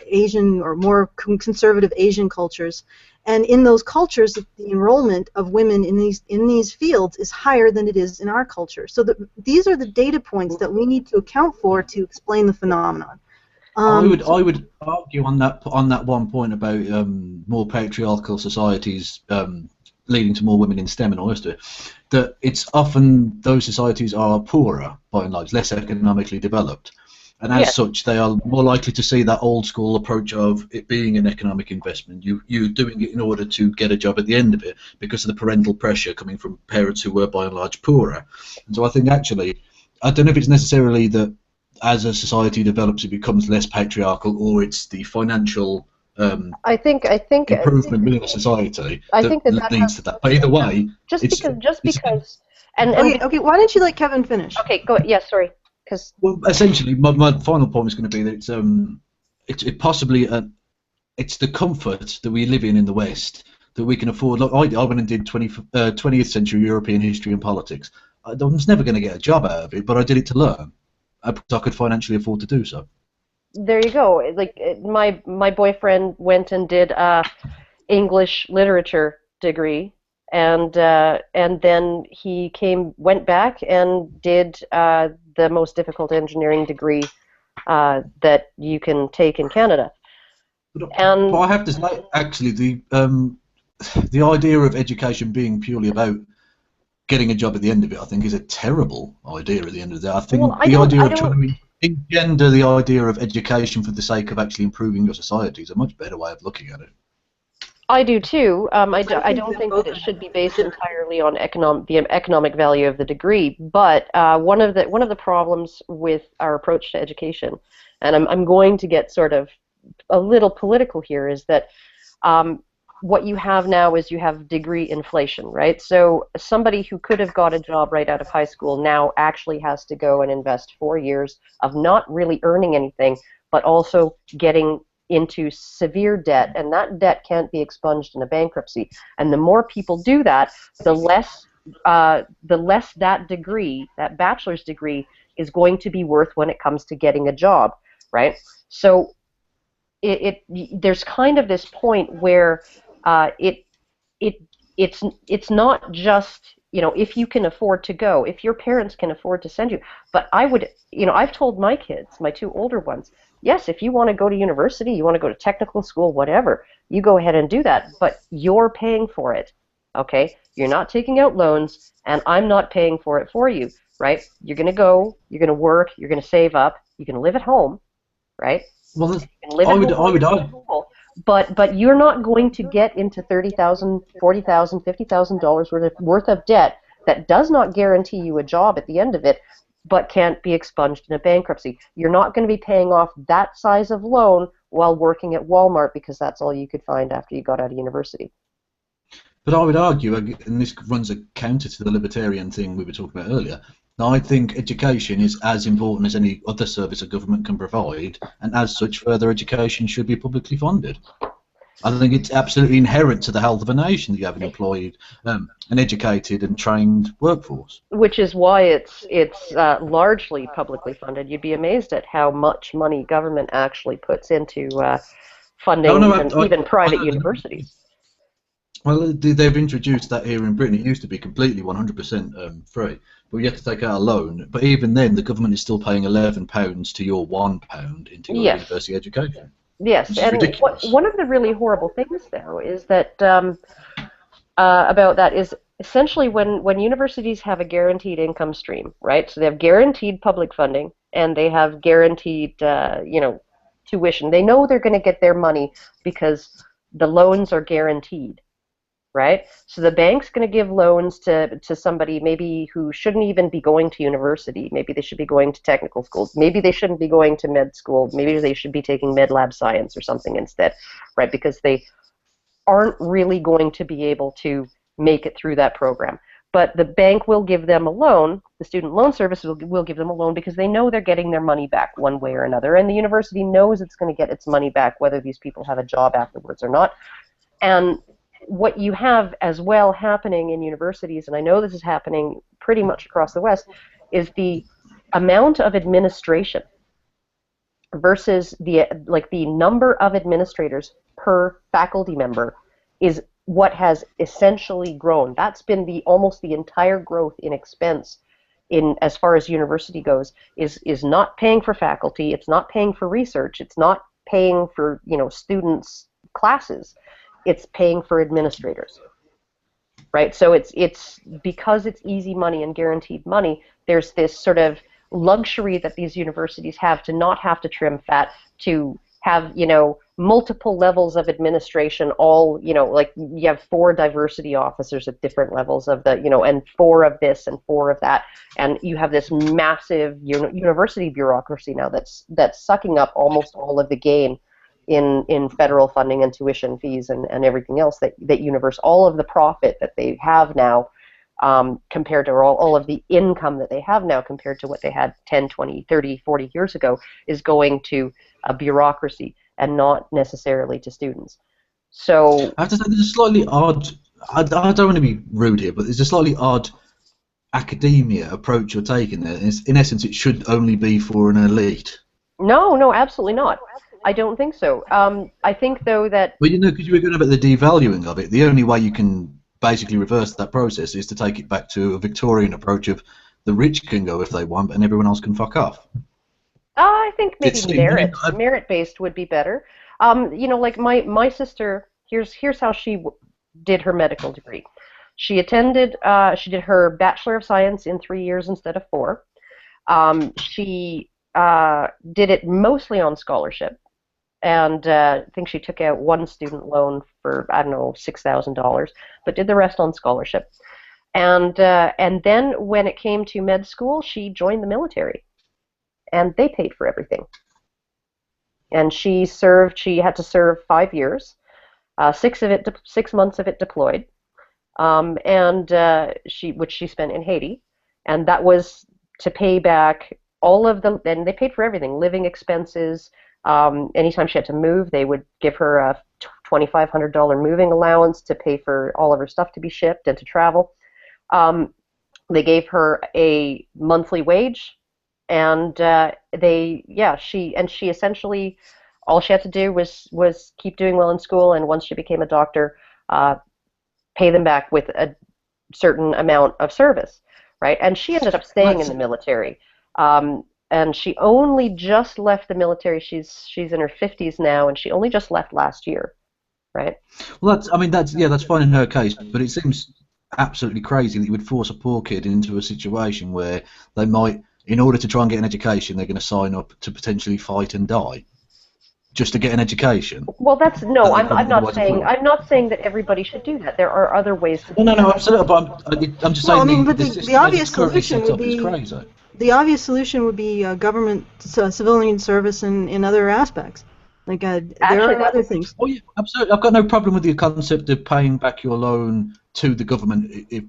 Asian or more conservative Asian cultures, and in those cultures, the enrollment of women in these fields is higher than it is in our culture. So these are the data points that we need to account for to explain the phenomenon. I would argue on that one point about more patriarchal societies leading to more women in STEM and all the rest of it, that it's often those societies are poorer by and large, less economically developed. And as such, they are more likely to see that old school approach of it being an economic investment. You doing it in order to get a job at the end of it because of the parental pressure coming from parents who were by and large poorer. And so I think actually, I don't know if it's necessarily that as a society develops it becomes less patriarchal, or it's the financial I think improvement within a society that leads to that. But either way, Okay, why don't you let Kevin finish? Okay, go ahead. Yeah, sorry. Well, essentially, my final point is going to be that it's the comfort that we live in the West that we can afford. Look, I went and did 20th century European history and politics. I was never going to get a job out of it, but I did it to learn. Because I could financially afford to do so. There you go. Like my boyfriend went and did a English literature degree, and then he went back and did the most difficult engineering degree that you can take in Canada. But I have to say, actually, the idea of education being purely about getting a job at the end of it, I think, is a terrible idea at the end of the day. I think the idea of trying to engender the idea of education for the sake of actually improving your society is a much better way of looking at it. I do too. I don't think that it should be based entirely on the economic value of the degree. But one of the problems with our approach to education, and I'm going to get sort of a little political here, is that what you have now is you have degree inflation, right? So somebody who could have got a job right out of high school now actually has to go and invest 4 years of not really earning anything, but also getting into severe debt, and that debt can't be expunged in a bankruptcy. And the more people do that, the less that degree, that bachelor's degree, is going to be worth when it comes to getting a job, right? So there's kind of this point where it's not just, you know, if you can afford to go, if your parents can afford to send you. But I would, you know, I've told my kids, my 2 older ones, yes, if you want to go to university, you want to go to technical school, whatever, you go ahead and do that, but you're paying for it, okay? You're not taking out loans, and I'm not paying for it for you, right? You're going to go, you're going to work, you're going to save up, you can live at home, right? Well, you can live at home, but you're not going to get into $30,000, $40,000, $50,000 worth of debt that does not guarantee you a job at the end of it, but can't be expunged in a bankruptcy. You're not going to be paying off that size of loan while working at Walmart because that's all you could find after you got out of university. But I would argue, and this runs a counter to the libertarian thing we were talking about earlier, I think education is as important as any other service a government can provide, and as such, further education should be publicly funded. I think it's absolutely inherent to the health of a nation that you have an employed, an educated and trained workforce. Which is why it's largely publicly funded. You'd be amazed at how much money government actually puts into funding even private universities. Well, they've introduced that here in Britain. It used to be completely 100% free, but you have to take out a loan. But even then, the government is still paying £11 to your £1 into your university education. Yes, and one of the really horrible things, though, is that about that is essentially when universities have a guaranteed income stream, right? So they have guaranteed public funding, and they have guaranteed, tuition. They know they're going to get their money because the loans are guaranteed, right? So the bank's going to give loans to somebody maybe who shouldn't even be going to university. Maybe they should be going to technical schools. Maybe they shouldn't be going to med school. Maybe they should be taking med lab science or something instead, right? Because they aren't really going to be able to make it through that program. But the bank will give them a loan, the student loan service will give them a loan because they know they're getting their money back one way or another, and the university knows it's going to get its money back whether these people have a job afterwards or not. And what you have as well happening in universities, and I know this is happening pretty much across the West, is the amount of administration versus the number of administrators per faculty member is what has essentially grown. That's been almost the entire growth in expense in as far as university goes, is not paying for faculty, it's not paying for research, it's not paying for students' classes. It's paying for administrators, right? So it's because it's easy money and guaranteed money, there's this sort of luxury that these universities have to not have to trim fat, to have, multiple levels of administration, all, like you have 4 diversity officers at different levels of the, and 4 of this and 4 of that, and you have this massive university bureaucracy now that's sucking up almost all of the gain in federal funding and tuition fees and everything else that all of the profit that they have now compared to all of the income that they have now compared to what they had 10, 20, 30, 40 years ago is going to a bureaucracy and not necessarily to students. So I have to say, there's a slightly odd. I don't want to be rude here, but there's a slightly odd academia approach you're taking there. In essence, it should only be for an elite. no, absolutely not. I don't think so. I think though that Well, because you were going about the devaluing of it, the only way you can basically reverse that process is to take it back to a Victorian approach of the rich can go if they want, and everyone else can fuck off. I think maybe It's, I merit based would be better. Like my sister. Here's how she did her medical degree. She did her Bachelor of Science in 3 years instead of 4. She did it mostly on scholarship, and I think she took out one student loan for, I don't know, $6,000, but did the rest on scholarship. And then when it came to med school, she joined the military, and they paid for everything. And she had to serve 5 years, 6 months of it deployed, and which she spent in Haiti, and that was to pay back and they paid for everything, living expenses. Anytime she had to move, they would give her a $2,500 moving allowance to pay for all of her stuff to be shipped and to travel. They gave her a monthly wage, and she essentially, all she had to do was keep doing well in school, and once she became a doctor, pay them back with a certain amount of service, right? And she ended up staying in the military. And she only just left the military. She's in her 50s now, and she only just left last year, right? Well, that's fine in her case, but it seems absolutely crazy that you would force a poor kid into a situation where they might, in order to try and get an education, they're going to sign up to potentially fight and die just to get an education. Well, I'm not saying that everybody should do that. There are other ways to do that. No, absolutely. But I'm just saying. Well, I mean, but the obvious solution would be crazy. The obvious solution would be government civilian service in other aspects. Like there are other things. Oh yeah, absolutely. I've got no problem with the concept of paying back your loan to the government, if,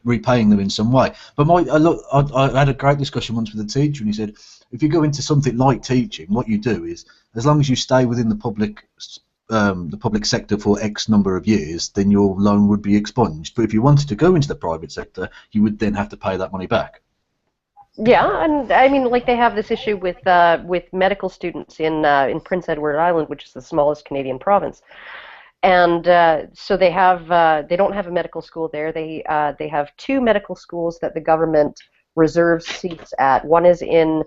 repaying them in some way. But I had a great discussion once with a teacher, and he said, if you go into something like teaching, what you do is, as long as you stay within the public sector for X number of years, then your loan would be expunged. But if you wanted to go into the private sector, you would then have to pay that money back. Yeah, and I mean, like, they have this issue with medical students in Prince Edward Island, which is the smallest Canadian province, and so they don't have a medical school there. They have 2 medical schools that the government reserves seats at. One is in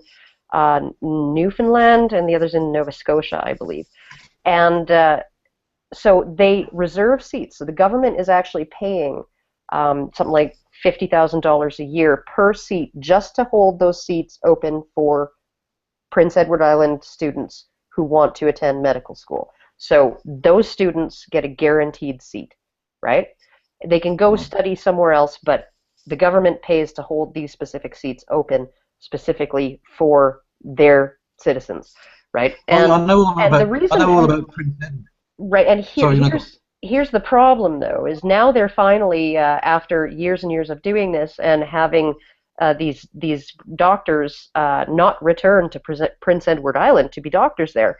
Newfoundland, and the other's in Nova Scotia, I believe, and so they reserve seats. So the government is actually paying something like $50,000 a year per seat just to hold those seats open for Prince Edward Island students who want to attend medical school. So those students get a guaranteed seat, right? They can go study somewhere else, but the government pays to hold these specific seats open specifically for their citizens, right? And, I know all about Prince Edward. Right, and here's the problem, though, is now they're finally, after years and years of doing this and having these doctors not return to Prince Edward Island to be doctors there,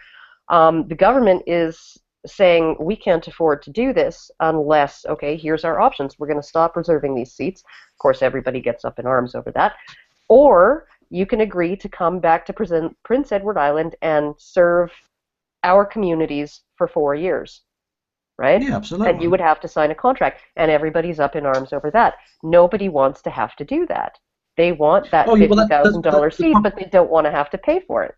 the government is saying, we can't afford to do this unless, okay, here's our options. We're going to stop reserving these seats. Of course, everybody gets up in arms over that. Or you can agree to come back to Prince Edward Island and serve our communities for 4 years. Right? Yeah, absolutely. And you would have to sign a contract, and everybody's up in arms over that. Nobody wants to have to do that. They want that $50,000 seat, but they don't want to have to pay for it.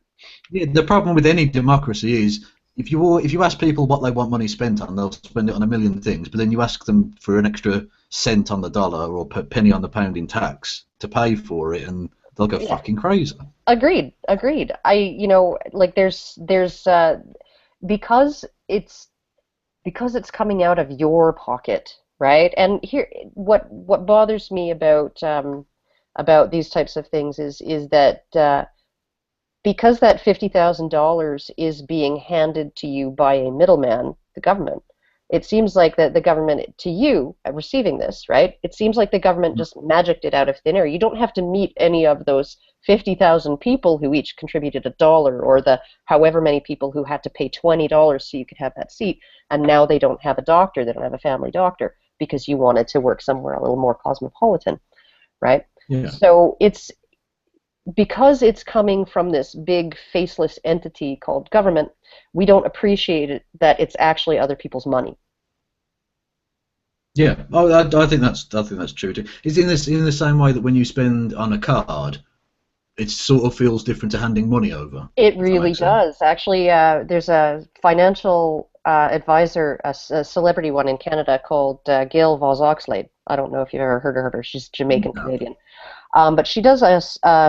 Yeah, the problem with any democracy is if you ask people what they want money spent on, they'll spend it on a million things. But then you ask them for an extra cent on the dollar or penny on the pound in tax to pay for it, and they'll go fucking crazy. Agreed. Because it's coming out of your pocket, right? And here, what bothers me about these types of things is that because that $50,000 is being handed to you by a middleman, the government, It seems like that the government, to you, receiving this, right? It seems like the government just magicked it out of thin air. You don't have to meet any of those 50,000 people who each contributed $1, or the however many people who had to pay $20 so you could have that seat, and now they don't have a doctor, they don't have a family doctor, because you wanted to work somewhere a little more cosmopolitan, right? Yeah. So it's because it's coming from this big faceless entity called government, we don't appreciate it that it's actually other people's money. Yeah, I think that's true too. It's in the same way that when you spend on a card, it sort of feels different to handing money over. It really does. Actually, there's a financial advisor, a celebrity one in Canada called Gail Vos Oxlade. I don't know if you've ever heard of her. She's Jamaican Canadian. But she does a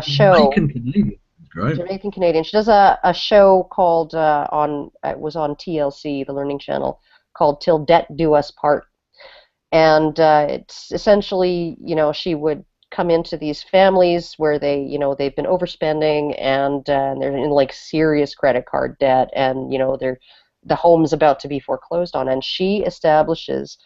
show. Jamaican Canadian, right? Jamaican Canadian. She does a show called it was on TLC, the Learning Channel, called "Till Debt Do Us Part," and it's essentially, she would come into these families where they, they've been overspending and they're in like serious credit card debt, and the home's about to be foreclosed on, and she establishes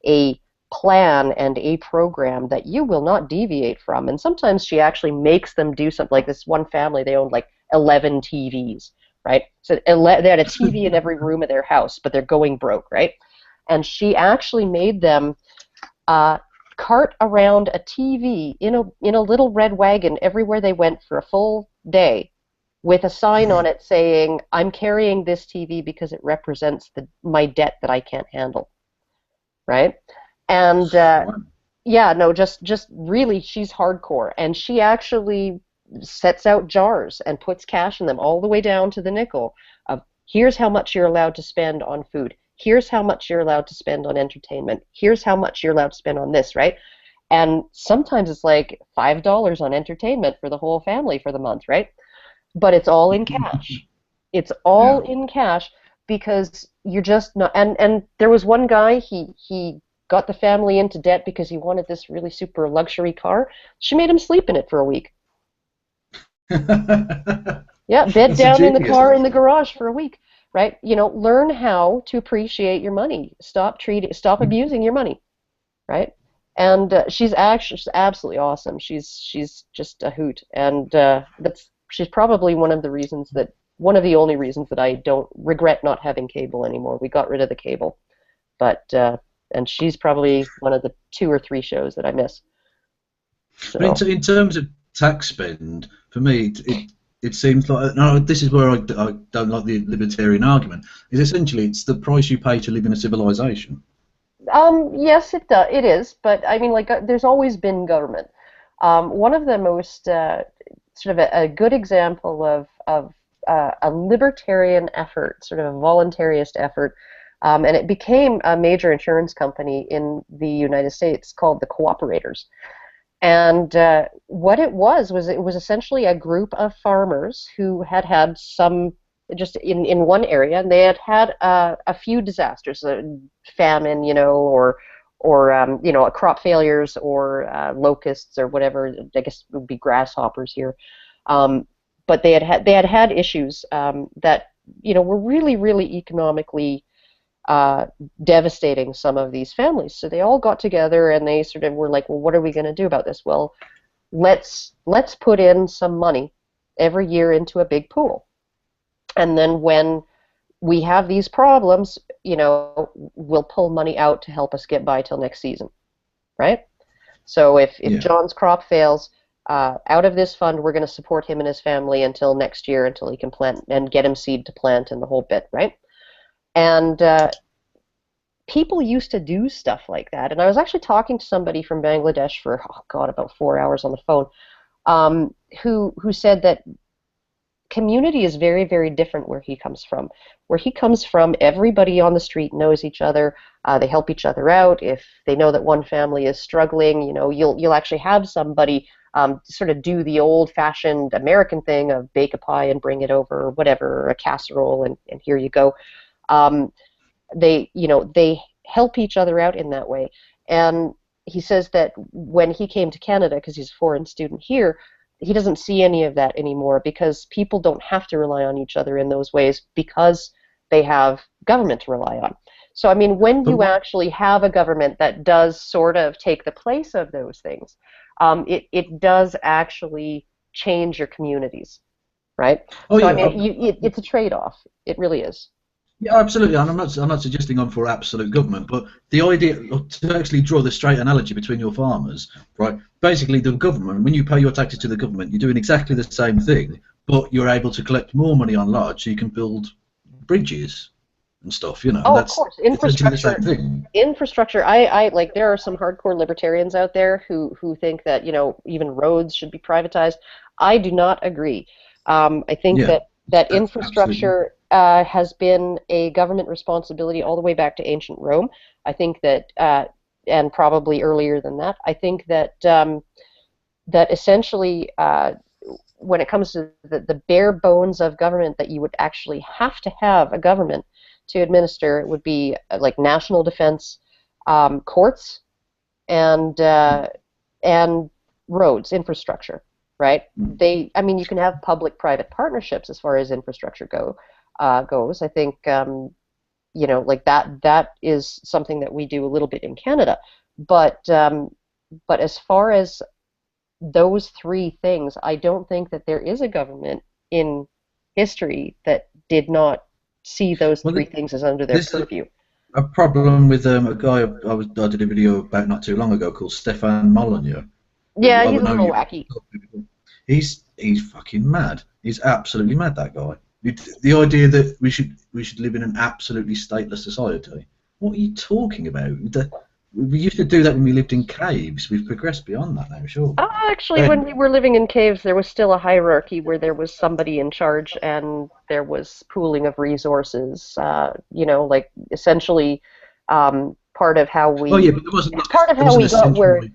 a plan and a program that you will not deviate from. And sometimes she actually makes them do something. Like this one family, they owned like 11 TVs, right? So they had a TV in every room of their house, but they're going broke, right? And she actually made them cart around a TV in a little red wagon everywhere they went for a full day, with a sign on it saying, "I'm carrying this TV because it represents my debt that I can't handle," right? And yeah, no, just really, she's hardcore, and she actually sets out jars and puts cash in them all the way down to the nickel of, here's how much you're allowed to spend on food, here's how much you're allowed to spend on entertainment, here's how much you're allowed to spend on this, right? And sometimes it's like $5 on entertainment for the whole family for the month, right? But it's all in cash. It's all in cash, because you're just not. And there was one guy, he got the family into debt because he wanted this really super luxury car. She made him sleep in it for a week. Yeah, bed down in the car in the garage for a week, right? Learn how to appreciate your money. Stop abusing your money, right? And she's absolutely awesome. She's just a hoot, and she's probably one of the only reasons that I don't regret not having cable anymore. We got rid of the cable, but and she's probably one of the 2 or 3 shows that I miss. So. In terms of tax spend, for me, it seems like, no, this is where I don't like the libertarian argument. Is essentially it's the price you pay to live in a civilization. Yes, it is, but I mean, like, there's always been government. One of the most sort of a good example of a libertarian effort, sort of a voluntarist effort, and it became a major insurance company in the United States called the Cooperators. And what it was essentially a group of farmers who had some, just in one area, and they had a few disasters, famine, or crop failures, or locusts, or whatever. I guess it would be grasshoppers here. But they had issues that were really, really economically devastating some of these families. So they all got together and they sort of were like, well, what are we going to do about this? Well, let's put in some money every year into a big pool. And then when we have these problems, we'll pull money out to help us get by till next season, right? So if John's crop fails, out of this fund, we're going to support him and his family until next year, until he can plant and get him seed to plant and the whole bit, right? And people used to do stuff like that. And I was actually talking to somebody from Bangladesh for, about 4 hours on the phone, who said that community is very, very different where he comes from. Where he comes from, everybody on the street knows each other. They help each other out. If they know that one family is struggling, you'll actually have somebody sort of do the old-fashioned American thing of bake a pie and bring it over, or whatever, or a casserole, and here you go. They help each other out in that way. And he says that when he came to Canada, because he's a foreign student here, he doesn't see any of that anymore, because people don't have to rely on each other in those ways because they have government to rely on. So, I mean, when But you what, actually have a government that does sort of take the place of those things, it does actually change your communities, right? oh So, I yeah, mean, it's a trade-off. It really is. yeah, absolutely. And I'm not suggesting I'm for absolute government, but the idea to actually draw the straight analogy between your farmers, right? Basically, the government, when you pay your taxes to the government, you're doing exactly the same thing, but you're able to collect more money on large, so you can build bridges and stuff, you know, and Oh, of that's course, essentially the same infrastructure. thing. Infrastructure. I like. There are some hardcore libertarians out there who think that even roads should be privatized. I do not agree. I think Yeah, that absolutely. infrastructure has been a government responsibility all the way back to ancient Rome. I think that, and probably earlier than that. I think that that essentially, when it comes to the bare bones of government that you would actually have to have a government to administer, it would be like national defense, courts, and and roads, infrastructure, right? Mm. I mean, you can have public-private partnerships as far as infrastructure goes. I think, like that is something that we do a little bit in Canada, but as far as those three things, I don't think that there is a government in history that did not see those Well, three things as under their this is purview. a problem with a guy I did a video about not too long ago called Stefan Molyneux. Yeah, I he's would a know little you. wacky. He's fucking mad. He's absolutely mad. That guy. The idea that we should live in an absolutely stateless society. What are you talking about? We used to do that when we lived in caves. We've progressed beyond that now, sure. Actually, when we Anyway, were living in caves, there was still a hierarchy where there was somebody in charge and there was pooling of resources. Like essentially, part of how oh yeah, we but there wasn't like part of there how wasn't we a got where central.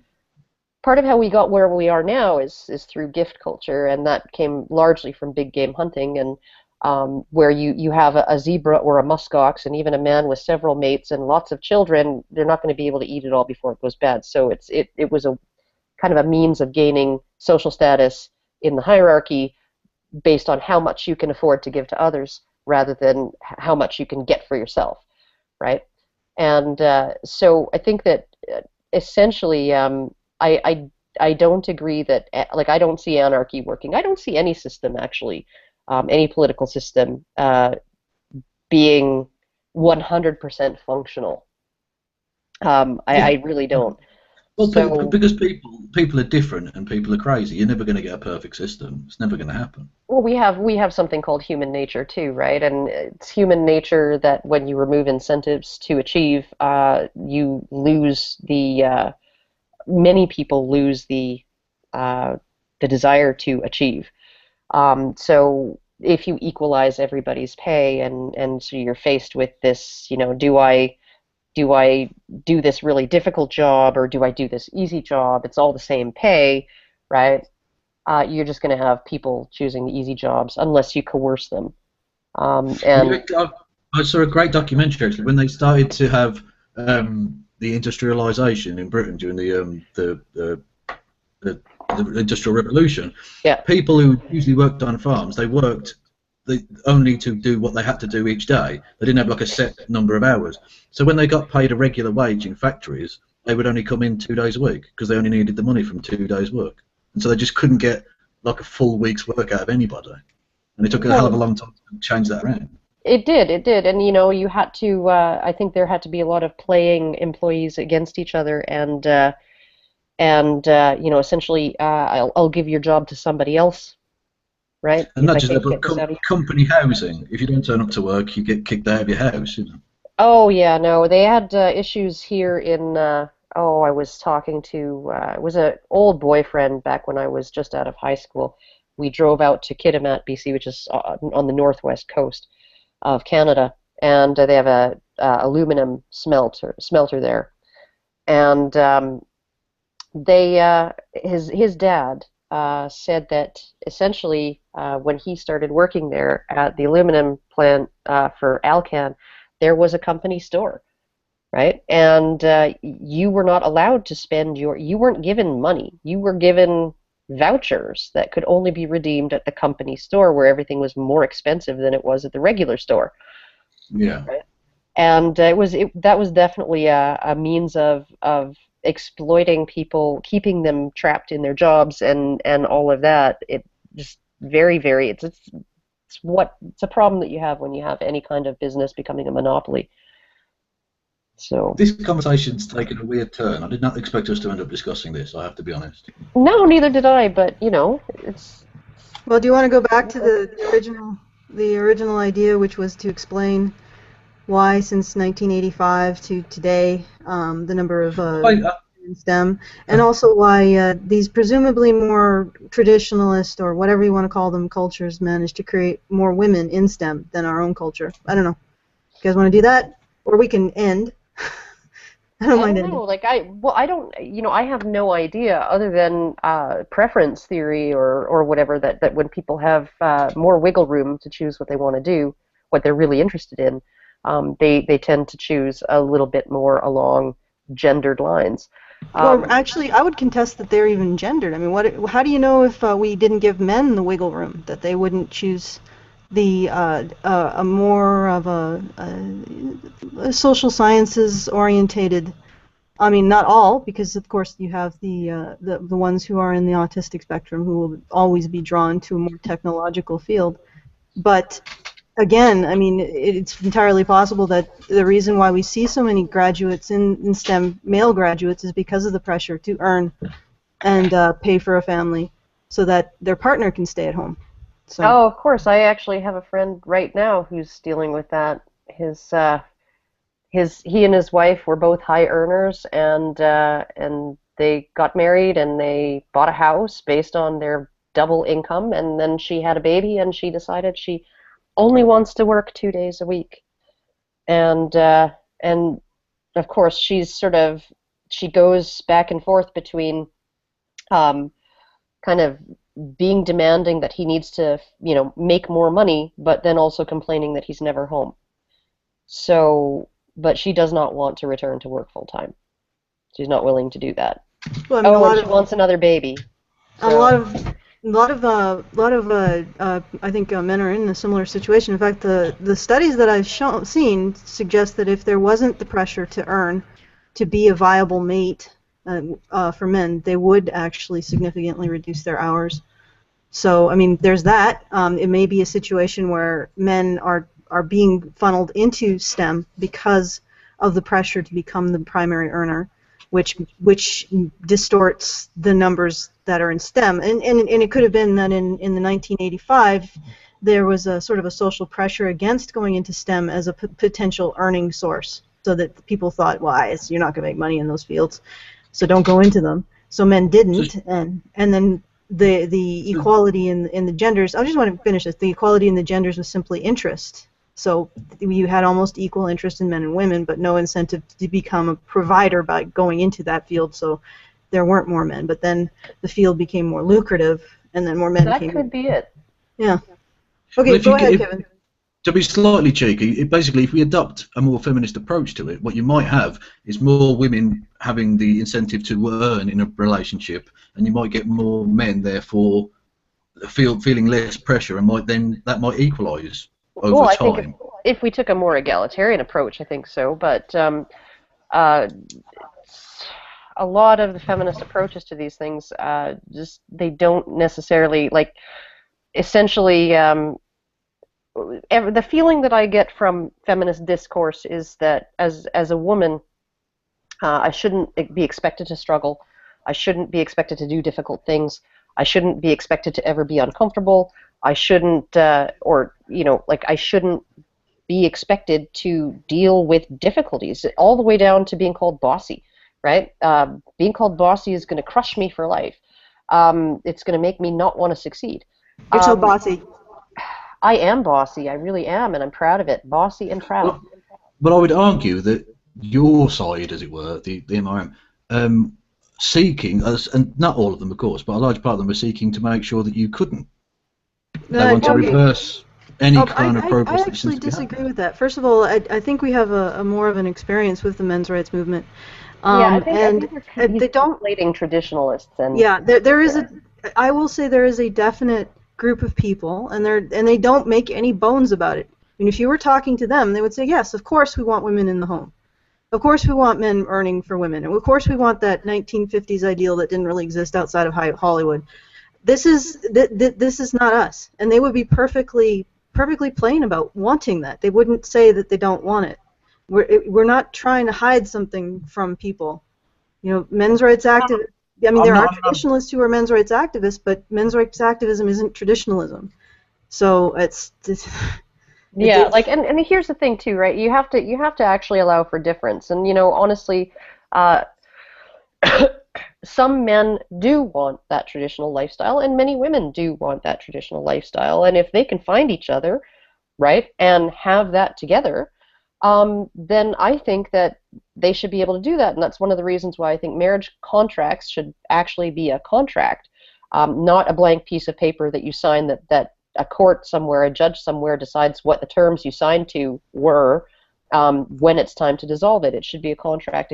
part of how we got where we are now is through gift culture, and that came largely from big game hunting, and where you have a zebra or a muskox, and even a man with several mates and lots of children, they're not going to be able to eat it all before it goes bad. So it was a kind of a means of gaining social status in the hierarchy based on how much you can afford to give to others rather than how much you can get for yourself, right? And so I think that essentially, I, I I don't agree that like I don't see anarchy working. I don't see any system actually, any political system being 100% functional. Yeah. I really don't. Well, So, because people are different and people are crazy. You're never going to get a perfect system. It's never going to happen. well, we have something called human nature too, right? And it's human nature that when you remove incentives to achieve, you lose many people lose uh, the desire to achieve. So if you equalize everybody's pay and so you're faced with this, do I do this really difficult job or do I do this easy job? It's all the same pay, right? You're just going to have people choosing the easy jobs unless you coerce them. Well, And I saw a great documentary actually when they started to have the industrialization in Britain during the, the Industrial Revolution. yeah, People who usually worked on farms, they worked only to do what they had to do each day. They didn't have like a set number of hours. So when they got paid a regular wage in factories, they would only come in 2 days a week because they only needed the money from 2 days' work. And so they just couldn't get like a full week's work out of anybody. And it took a hell of a well, long time to change that around. it did, and you had to. I think there had to be a lot of playing employees against each other, and essentially, I'll give your job to somebody else, right? And If not I just that, can't but get this out of you. company housing. If you don't turn up to work, you get kicked out of your house. You know. Oh yeah, no, they had issues here in. I was talking to. It was an old boyfriend back when I was just out of high school. We drove out to Kitimat, BC, which is on the northwest coast of Canada, and they have a aluminum smelter there, and his dad said that essentially when he started working there at the aluminum plant for Alcan, there was a company store, right? And you were not allowed to you weren't given money. You were given vouchers that could only be redeemed at the company store where everything was more expensive than it was at the regular store, Yeah. right? And that was definitely a means of exploiting people, keeping them trapped in their jobs and all of that. It just very it's a problem that you have when you have any kind of business becoming a monopoly. So This conversation's taken a weird turn. I did not expect us to end up discussing this, I have to be honest. no, neither did I, but you know, it's Well, do you want to go back to the original idea, which was to explain why, since 1985 to today, the number of in STEM, and also why these presumably more traditionalist or whatever you want to call them cultures managed to create more women in STEM than our own culture? I don't know. You guys want to do that, or we can end. I don't mind ending. Like I don't, you know, I have no idea other than preference theory or whatever that when people have more wiggle room to choose what they want to do, what they're really interested in, they tend to choose a little bit more along gendered lines. Well, actually, I would contest that they're even gendered. I mean, how do you know if we didn't give men the wiggle room that they wouldn't choose the a more of a social sciences orientated? I mean, not all, because of course you have the ones who are in the autistic spectrum who will always be drawn to a more technological field. But again, I mean, it's entirely possible that the reason why we see so many graduates in STEM, male graduates, is because of the pressure to earn and pay for a family so that their partner can stay at home. So. Oh, of course. I actually have a friend right now who's dealing with that. He and his wife were both high earners, and they got married and they bought a house based on their double income, and then she had a baby and she decided she only wants to work 2 days a week, and of course she goes back and forth between kind of being demanding that he needs to, you know, make more money, but then also complaining that he's never home. So, but she does not want to return to work full time. She's not willing to do that. Well, I mean, she wants another baby. So. A lot of I think men are in a similar situation. In fact, the studies that I've seen suggest that if there wasn't the pressure to earn, to be a viable mate for men, they would actually significantly reduce their hours. So, I mean, there's that. It may be a situation where men are being funneled into STEM because of the pressure to become the primary earner, which distorts the numbers that are in STEM. And it could have been that in the 1985 there was a sort of a social pressure against going into STEM as a potential earning source, so that people thought, well, you're not going to make money in those fields, so don't go into them. So men didn't, and then the equality in the genders. I just want to finish this. The equality in the genders was simply interest. So you had almost equal interest in men and women, but no incentive to become a provider by going into that field. So there weren't more men. But then the field became more lucrative, and then more men came. That could be it. Yeah. Okay, go ahead, Kevin. To be slightly cheeky, basically, if we adopt a more feminist approach to it, what you might have is more women having the incentive to earn in a relationship, and you might get more men, therefore, feeling less pressure, and that might equalise over time. I think if we took a more egalitarian approach, I think so. But a lot of the feminist approaches to these things, they don't necessarily, like, essentially. The feeling that I get from feminist discourse is that as a woman, I shouldn't be expected to struggle. I shouldn't be expected to do difficult things. I shouldn't be expected to ever be uncomfortable. I shouldn't, I shouldn't be expected to deal with difficulties, all the way down to being called bossy, right? Being called bossy is going to crush me for life. It's going to make me not want to succeed. You're so bossy. I am bossy, I really am, and I'm proud of it. Bossy and proud. But I would argue that your side, as it were, the MRM, seeking, and not all of them, of course, but a large part of them were seeking to make sure that you couldn't. They want to reverse any kind of progress. I actually disagree with that. First of all, I think we have a more of an experience with the men's rights movement. I think they don't conflating traditionalists and there is I will say there is a definite group of people, and they don't make any bones about it, And if you were talking to them, they would say, yes, of course we want women in the home. Of course we want men earning for women. And of course we want that 1950s ideal that didn't really exist outside of Hollywood. This is not us. And they would be perfectly plain about wanting that. They wouldn't say that they don't want it. We're not trying to hide something from people. You know, men's rights activists, I mean, there are traditionalists who are men's rights activists, but men's rights activism isn't traditionalism. So yeah, like, and here's the thing too, right? You have to actually allow for difference. And, you know, honestly, some men do want that traditional lifestyle, and many women do want that traditional lifestyle. And if they can find each other, right, and have that together, then I think that they should be able to do that. And that's one of the reasons why I think marriage contracts should actually be a contract, not a blank piece of paper that you sign that a court somewhere, a judge somewhere decides what the terms you signed to were when it's time to dissolve it. It should be a contract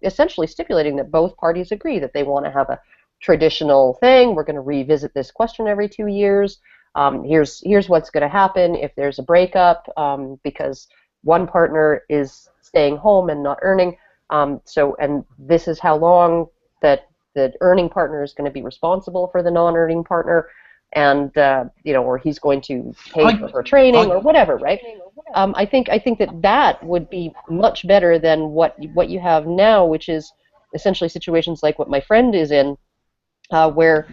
essentially stipulating that both parties agree that they want to have a traditional thing. We're going to revisit this question every 2 years. Here's what's going to happen if there's a breakup because one partner is staying home and not earning. And this is how long that the earning partner is going to be responsible for the non-earning partner. And you know, or he's going to pay for her training or whatever, right? I think that would be much better than what you have now, which is essentially situations like what my friend is in, where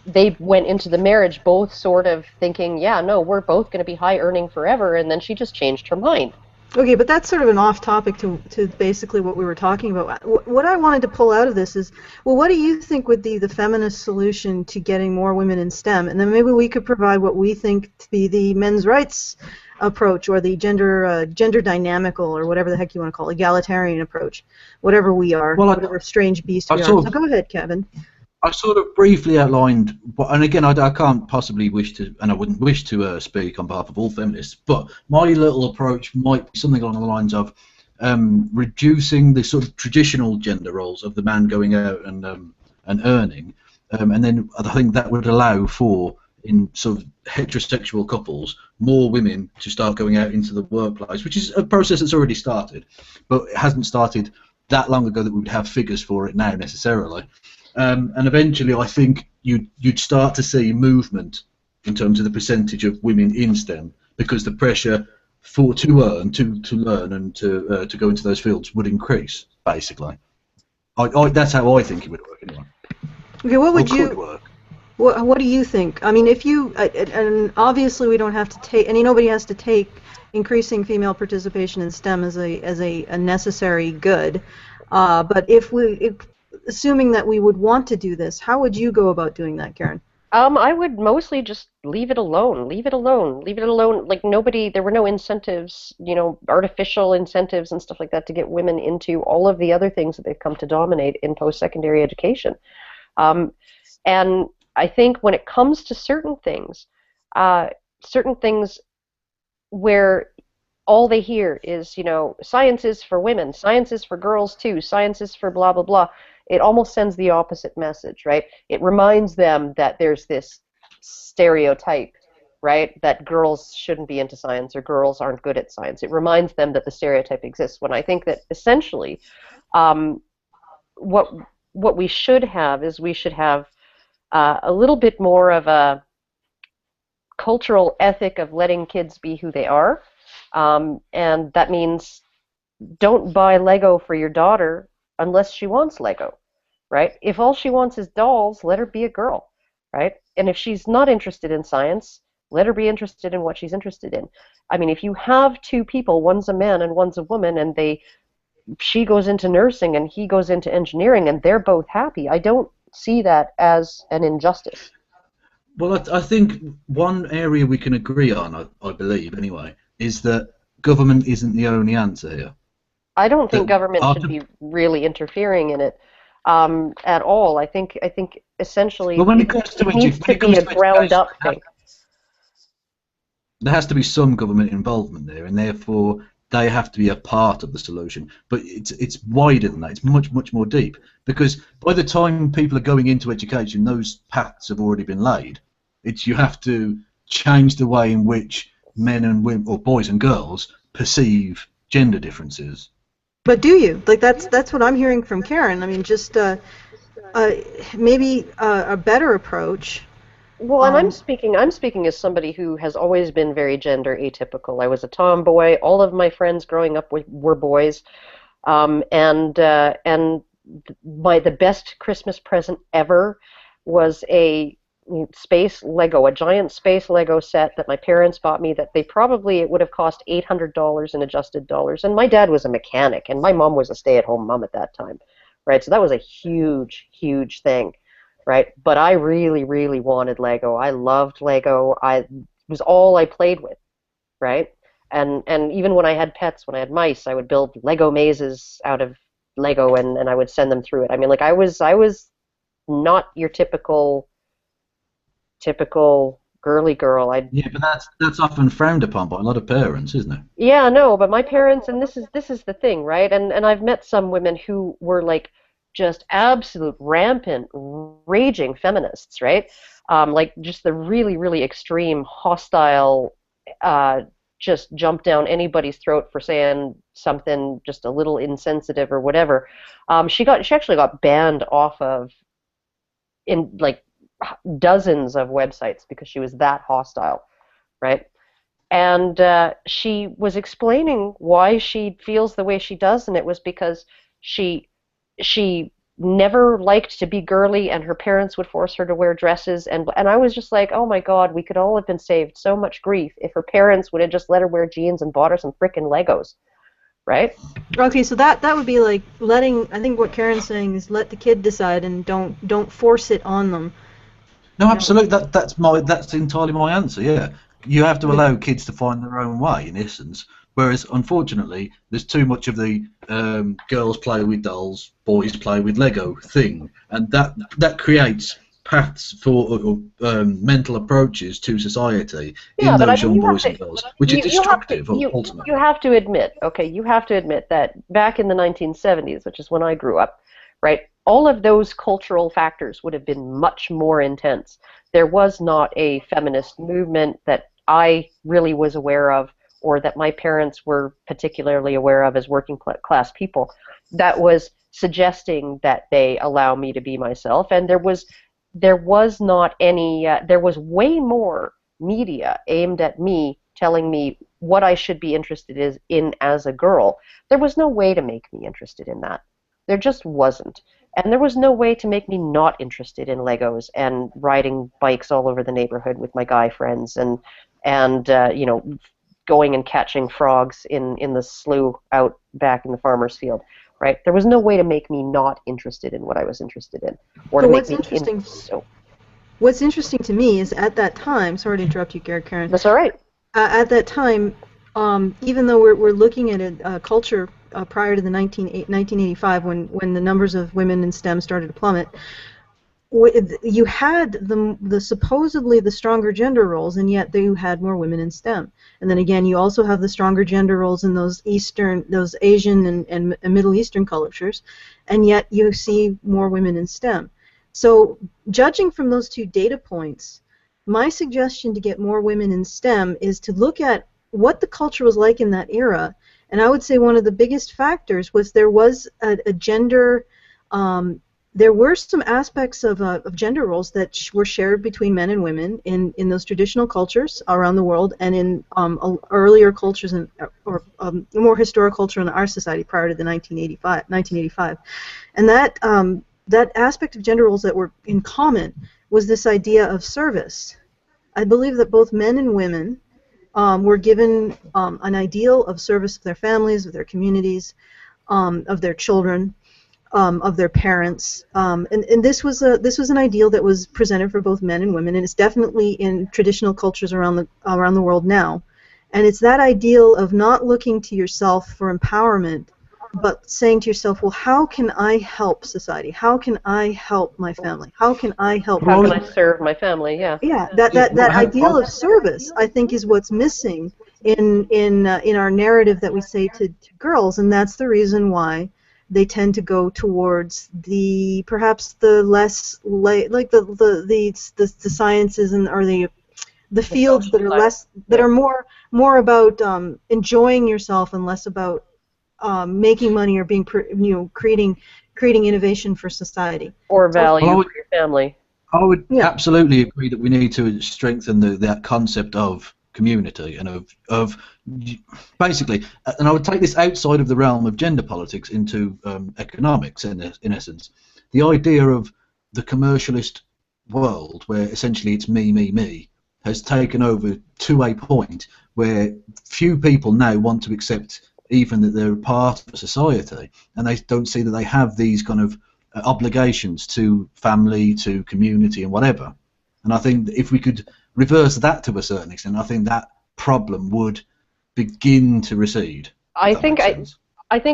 they went into the marriage both sort of thinking, yeah, no, we're both going to be high earning forever, and then she just changed her mind. Okay, but that's sort of an off topic to basically what we were talking about. What I wanted to pull out of this is, well, what do you think would be the feminist solution to getting more women in STEM? And then maybe we could provide what we think to be the men's rights approach, or the gender dynamical, or whatever the heck you want to call it, egalitarian approach, whatever we are, whatever strange beast we are. So go ahead, Kevin. I sort of briefly outlined, and again, I can't possibly wish to, and I wouldn't wish to speak on behalf of all feminists, but my little approach might be something along the lines of reducing the sort of traditional gender roles of the man going out and earning, and then I think that would allow for, in sort of heterosexual couples, more women to start going out into the workplace, which is a process that's already started, but it hasn't started that long ago that we would have figures for it now necessarily. And eventually, I think you'd start to see movement in terms of the percentage of women in STEM, because the pressure to earn, to learn, and to go into those fields would increase. Basically, that's how I think it would work anyway. Okay, what would could work. What do you think? I mean, if you and obviously we don't have to take, and nobody has to take increasing female participation in STEM as a necessary good, but assuming that we would want to do this, how would you go about doing that, Karen? I would mostly just leave it alone. Leave it alone. Leave it alone. Like, there were no incentives, you know, artificial incentives and stuff like that to get women into all of the other things that they've come to dominate in post-secondary education. And I think when it comes to certain things where all they hear is, you know, science is for women, science is for girls too, science is for blah, blah, blah, it almost sends the opposite message, right? It reminds them that there's this stereotype, right, that girls shouldn't be into science or girls aren't good at science. It reminds them that the stereotype exists, when I think that essentially what we should have is we should have a little bit more of a cultural ethic of letting kids be who they are. And that means don't buy Lego for your daughter unless she wants Lego, right? If all she wants is dolls, let her be a girl, right? And if she's not interested in science, let her be interested in what she's interested in. I mean, if you have two people, one's a man and one's a woman, and she goes into nursing and he goes into engineering, and they're both happy, I don't see that as an injustice. Well, I think one area we can agree on, I believe anyway, is that government isn't the only answer here. I don't think government should be really interfering in it at all. I think essentially it needs to be a ground-up thing. There has to be some government involvement there, and therefore they have to be a part of the solution. But it's wider than that. It's much, much more deep, because by the time people are going into education, those paths have already been laid. You have to change the way in which men and women, or boys and girls, perceive gender differences. But do you? Like that's what I'm hearing from Karen. I mean, just maybe a better approach. Well, and I'm speaking as somebody who has always been very gender atypical. I was a tomboy. All of my friends growing up were boys, and the best Christmas present ever was a giant space Lego set that my parents bought me. That it would have cost $800 in adjusted dollars. And my dad was a mechanic, and my mom was a stay-at-home mom at that time, right? So that was a huge, huge thing. Right, but I really, really wanted Lego. I loved Lego. It was all I played with, right? And even when I had pets, when I had mice, I would build Lego mazes out of Lego, and I would send them through it. I mean, like I was not your typical girly girl. Yeah, but that's often frowned upon by a lot of parents, isn't it? Yeah, no, but my parents, and this is the thing, right? And I've met some women who were like just absolute rampant, raging feminists, right? Like just the really, really extreme, hostile, just jump down anybody's throat for saying something just a little insensitive or whatever. She actually got banned off of in like dozens of websites because she was that hostile, right? And she was explaining why she feels the way she does, and it was because she never liked to be girly, and her parents would force her to wear dresses, and I was just like, oh my God, we could all have been saved so much grief if her parents would have just let her wear jeans and bought her some frickin' Legos, right? Okay, so that would be like I think what Karen's saying is let the kid decide and don't force it on them. No, absolutely. That's entirely my answer. Yeah, you have to allow kids to find their own way, in essence. Whereas, unfortunately, there's too much of the girls play with dolls, boys play with Lego thing, and that creates paths for mental approaches to society in those young boys and girls, which is destructive ultimately. You have to admit that back in the 1970s, which is when I grew up, right, all of those cultural factors would have been much more intense. There was not a feminist movement that I really was aware of, or that my parents were particularly aware of as working class people, that was suggesting that they allow me to be myself. And there was not any, there was way more media aimed at me, telling me what I should be interested in as a girl. There was no way to make me interested in that. There just wasn't. And there was no way to make me not interested in Legos and riding bikes all over the neighborhood with my guy friends and going and catching frogs in the slough out back in the farmer's field, right? There was no way to make me not interested in what I was interested in, or to make me What's interesting to me is at that time, sorry to interrupt you, Karen. That's all right. At that time, even though we're looking at a culture prior to the 1985, when the numbers of women in STEM started to plummet, you had the supposedly the stronger gender roles, and yet you had more women in STEM. And then again, you also have the stronger gender roles in those Asian and Middle Eastern cultures, and yet you see more women in STEM. So, judging from those two data points, my suggestion to get more women in STEM is to look at what the culture was like in that era. And I would say one of the biggest factors was there was a gender. There were some aspects of gender roles that were shared between men and women in those traditional cultures around the world, and in earlier cultures or more historic culture in our society prior to the 1985. And that aspect of gender roles that were in common was this idea of service. I believe that both men and women were given an ideal of service of their families, of their communities, of their children, of their parents, and this was an ideal that was presented for both men and women, and it's definitely in traditional cultures around the world now. And it's that ideal of not looking to yourself for empowerment, but saying to yourself, well, how can I help society? How can I help my family? How can I help? How can I serve my family? Yeah. Yeah, that ideal of service, I think, is what's missing in our narrative that we say to girls, and that's the reason why they tend to go towards perhaps the less like the sciences or the the fields that are less, that are more about enjoying yourself and less about making money or being, creating innovation for society or value Well, for your family. I would absolutely agree that we need to strengthen that concept of community and of basically, and I would take this outside of the realm of gender politics into economics in essence. The idea of the commercialist world where essentially it's me has taken over to a point where few people now want to accept even that they're a part of a society, and they don't see that they have these kind of obligations to family, to community, and whatever. And I think that if we could reverse that to a certain extent, I think that problem would begin to recede. I think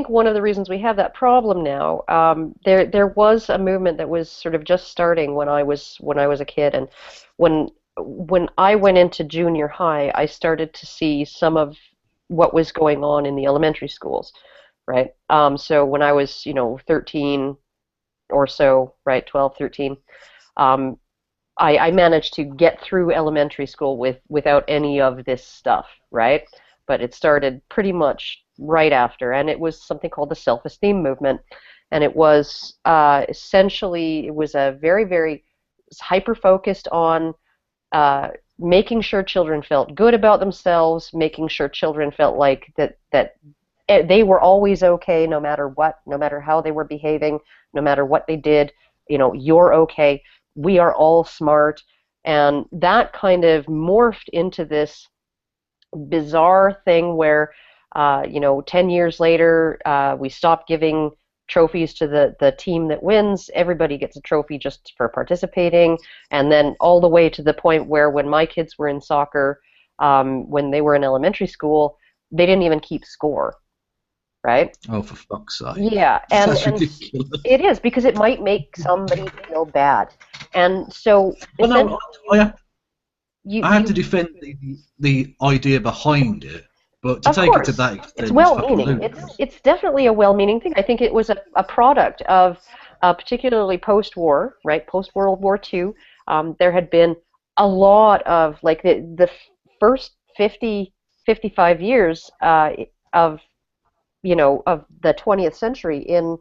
one of the reasons we have that problem now, there was a movement that was sort of just starting when I was a kid, and when I went into junior high, I started to see some of what was going on in the elementary schools, right? So when I was 13 or so, right, 12, 13, I managed to get through elementary school without any of this stuff, right? But it started pretty much right after, and it was something called the self-esteem movement, and it was essentially, it was a very, very hyper-focused on making sure children felt good about themselves, making sure children felt like that they were always okay no matter what, no matter how they were behaving, no matter what they did, you're okay. We are all smart. And that kind of morphed into this bizarre thing where, 10 years later, we stopped giving trophies to the team that wins. Everybody gets a trophy just for participating. And then all the way to the point where when my kids were in soccer, when they were in elementary school, they didn't even keep score. Right? Oh, for fuck's sake. Yeah, and That's ridiculous. it is, because it might make somebody feel bad. And so Well, no, I have to you defend the idea behind it, but to of take course, it to that extent, it's is fucking well-meaning. ludicrous. It's definitely a well-meaning thing. I think it was a product of particularly post-war, right? Post-World War II. There had been a lot of, like, the first 50, 55 years of of the 20th century in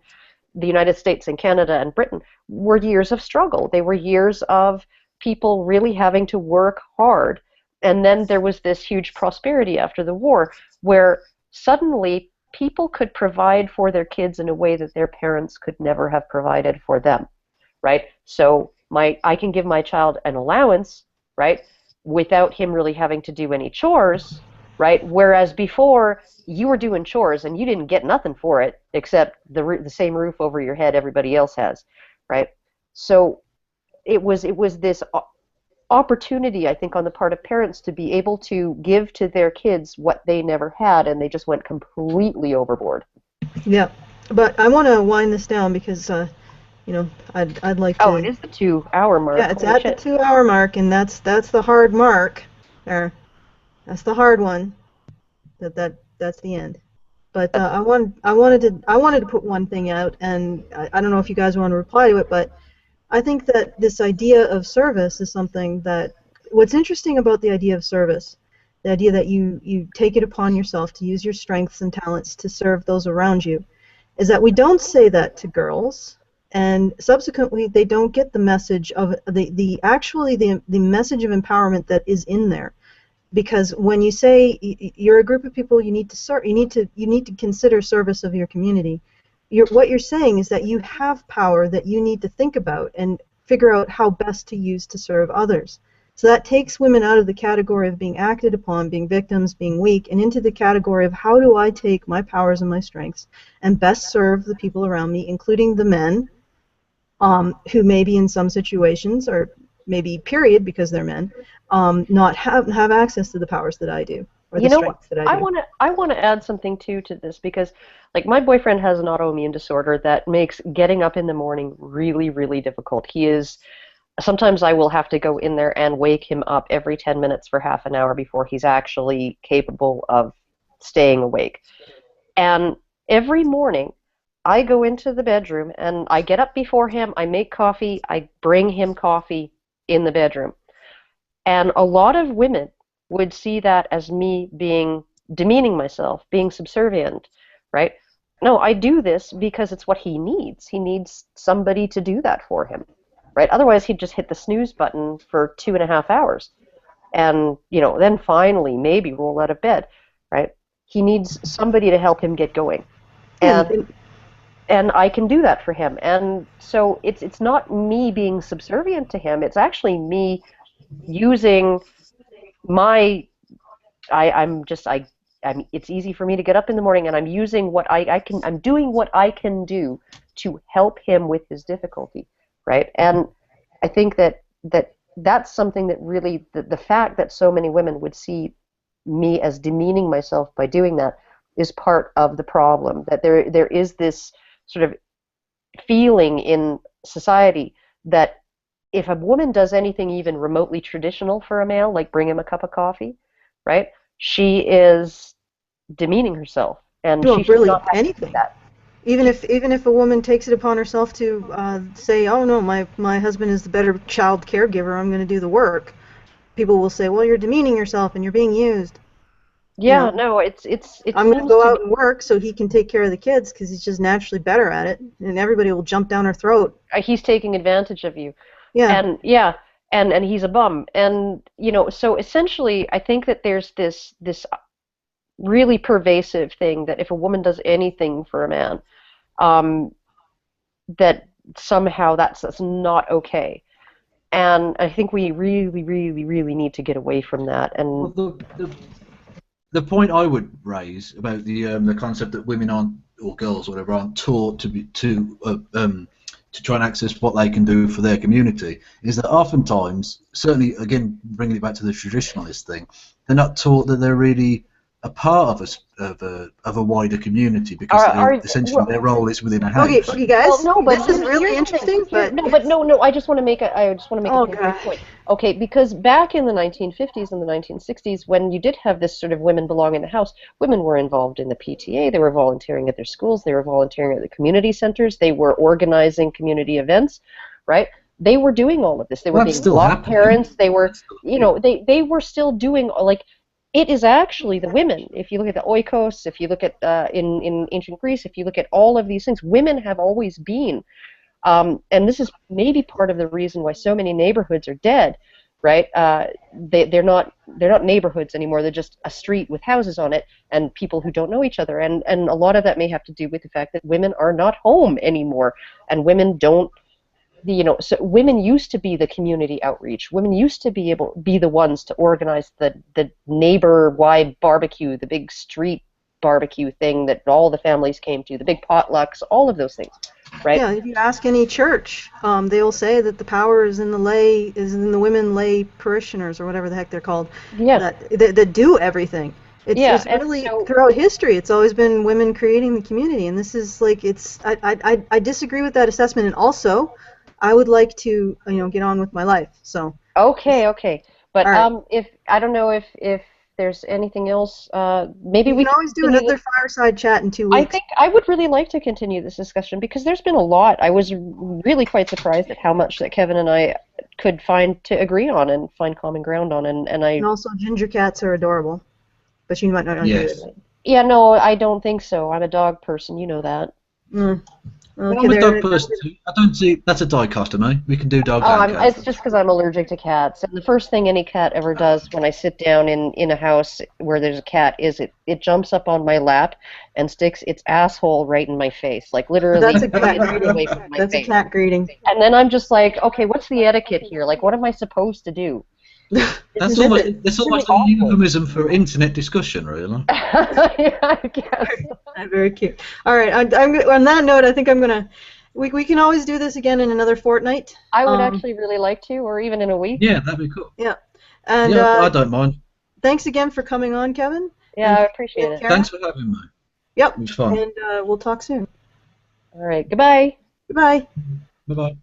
the United States and Canada and Britain were years of struggle. They were years of people really having to work hard. And then there was this huge prosperity after the war where suddenly people could provide for their kids in a way that their parents could never have provided for them, right? So I can give my child an allowance, right, without him really having to do any chores, right? Whereas before, you were doing chores and you didn't get nothing for it except the same roof over your head everybody else has, right? So it was this opportunity, I think, on the part of parents to be able to give to their kids what they never had, and they just went completely overboard. Yeah, but I want to wind this down because I'd like to. Oh, it is the 2-hour mark. Yeah, it's Holy at shit. the 2-hour mark, and that's the hard mark. There, that's the hard one. That's the end. But I wanted to put one thing out, and I don't know if you guys want to reply to it, but I think that this idea of service is something that, what's interesting about the idea of service, the idea that you take it upon yourself to use your strengths and talents to serve those around you, is that we don't say that to girls, and subsequently they don't get the message of the message of empowerment that is in there. Because when you say you're a group of people, you need to consider service of your community. What you're saying is that you have power that you need to think about and figure out how best to use to serve others. So that takes women out of the category of being acted upon, being victims, being weak, and into the category of how do I take my powers and my strengths and best serve the people around me, including the men, who maybe in some situations, or maybe period because they're men, not have access to the powers that I do, or the strengths that I do. I want to add something too to this, because like my boyfriend has an autoimmune disorder that makes getting up in the morning really, really difficult. Sometimes I will have to go in there and wake him up every 10 minutes for half an hour before he's actually capable of staying awake. And every morning I go into the bedroom and I get up before him, I make coffee, I bring him coffee in the bedroom. And a lot of women would see that as me being demeaning myself, being subservient, right? No, I do this because it's what he needs. He needs somebody to do that for him, right? Otherwise, he'd just hit the snooze button for 2.5 hours, and then finally maybe roll out of bed, right? He needs somebody to help him get going, and I can do that for him. And so it's not me being subservient to him. It's actually me using my it's easy for me to get up in the morning, and I'm using what I'm doing what I can do to help him with his difficulty, right? And I think that's something that really, the fact that so many women would see me as demeaning myself by doing that is part of the problem. That there is this sort of feeling in society that if a woman does anything even remotely traditional for a male, like bring him a cup of coffee, right? She is demeaning herself, and well, she should really not have to do anything. that. Even if a woman takes it upon herself to say, "Oh no, my husband is the better child caregiver. I'm going to do the work," people will say, "Well, you're demeaning yourself and you're being used." Yeah, no, it I'm going to seems go to out and work so he can take care of the kids because he's just naturally better at it, and everybody will jump down her throat. he's taking advantage of you. Yeah. And yeah, and he's a bum. And so essentially I think that there's this really pervasive thing that if a woman does anything for a man, that somehow that's not okay. And I think we really, really, really need to get away from that. Well, And the point I would raise about the concept that women aren't, or girls or whatever, aren't taught to try and access what they can do for their community is that oftentimes, certainly again bringing it back to the traditionalist thing, they're not taught that they're really a part of a wider community because essentially their role is within a house. Okay, guys. well, no, but this is really interesting. No, I just want to make a Oh, very God. point. Okay, because back in the 1950s and the 1960s, when you did have this sort of women belong in the house, women were involved in the PTA. They were volunteering at their schools. They were volunteering at the community centers. They were organizing community events, right? They were doing all of this. They were being block parents. They were, they were still doing, like, it is actually the women. If you look at the oikos, if you look at in ancient Greece, if you look at all of these things, women have always been. And this is maybe part of the reason why so many neighborhoods are dead, right? They're not neighborhoods anymore. They're just a street with houses on it and people who don't know each other. And a lot of that may have to do with the fact that women are not home anymore, and women don't. So women used to be the community outreach. Women used to be the ones to organize the neighbor-wide barbecue, the big street barbecue thing that all the families came to, the big potlucks, all of those things, right? Yeah, if you ask any church, they will say that the power is in the women lay parishioners, or whatever the heck they're called. Yeah. That do everything. It's really, so, throughout history, it's always been women creating the community, and this is like, I disagree with that assessment, and also I would like to get on with my life. So okay, but right. If I don't know if there's anything else, maybe we can always do another fireside chat in 2 weeks. I think I would really like to continue this discussion because there's been a lot. I was really quite surprised at how much that Kevin and I could find to agree on and find common ground on, and also ginger cats are adorable, but you might not agree with it. Yeah, no, I don't think so. I'm a dog person, you know that. Okay, I'm a dog person too. I don't see that's a dichotomy. We can do dogs and cats. It's just because I'm allergic to cats. And the first thing any cat ever does when I sit down in a house where there's a cat is it jumps up on my lap and sticks its asshole right in my face, like literally. That's a cat greeting. Away from my That's face. a cat greeting. And then I'm just like, okay, what's the etiquette here? Like, what am I supposed to do? That's almost a euphemism for internet discussion, really. Yeah, I guess. Very cute. All right, on that note, I think I'm gonna. We can always do this again in another fortnight. I would actually really like to, or even in a week. Yeah, that'd be cool. Yeah, and I don't mind. Thanks again for coming on, Kevin. Yeah, I appreciate it. Thanks for having me. Yep. It was fun. And we'll talk soon. All right. Goodbye. Goodbye. Bye-bye.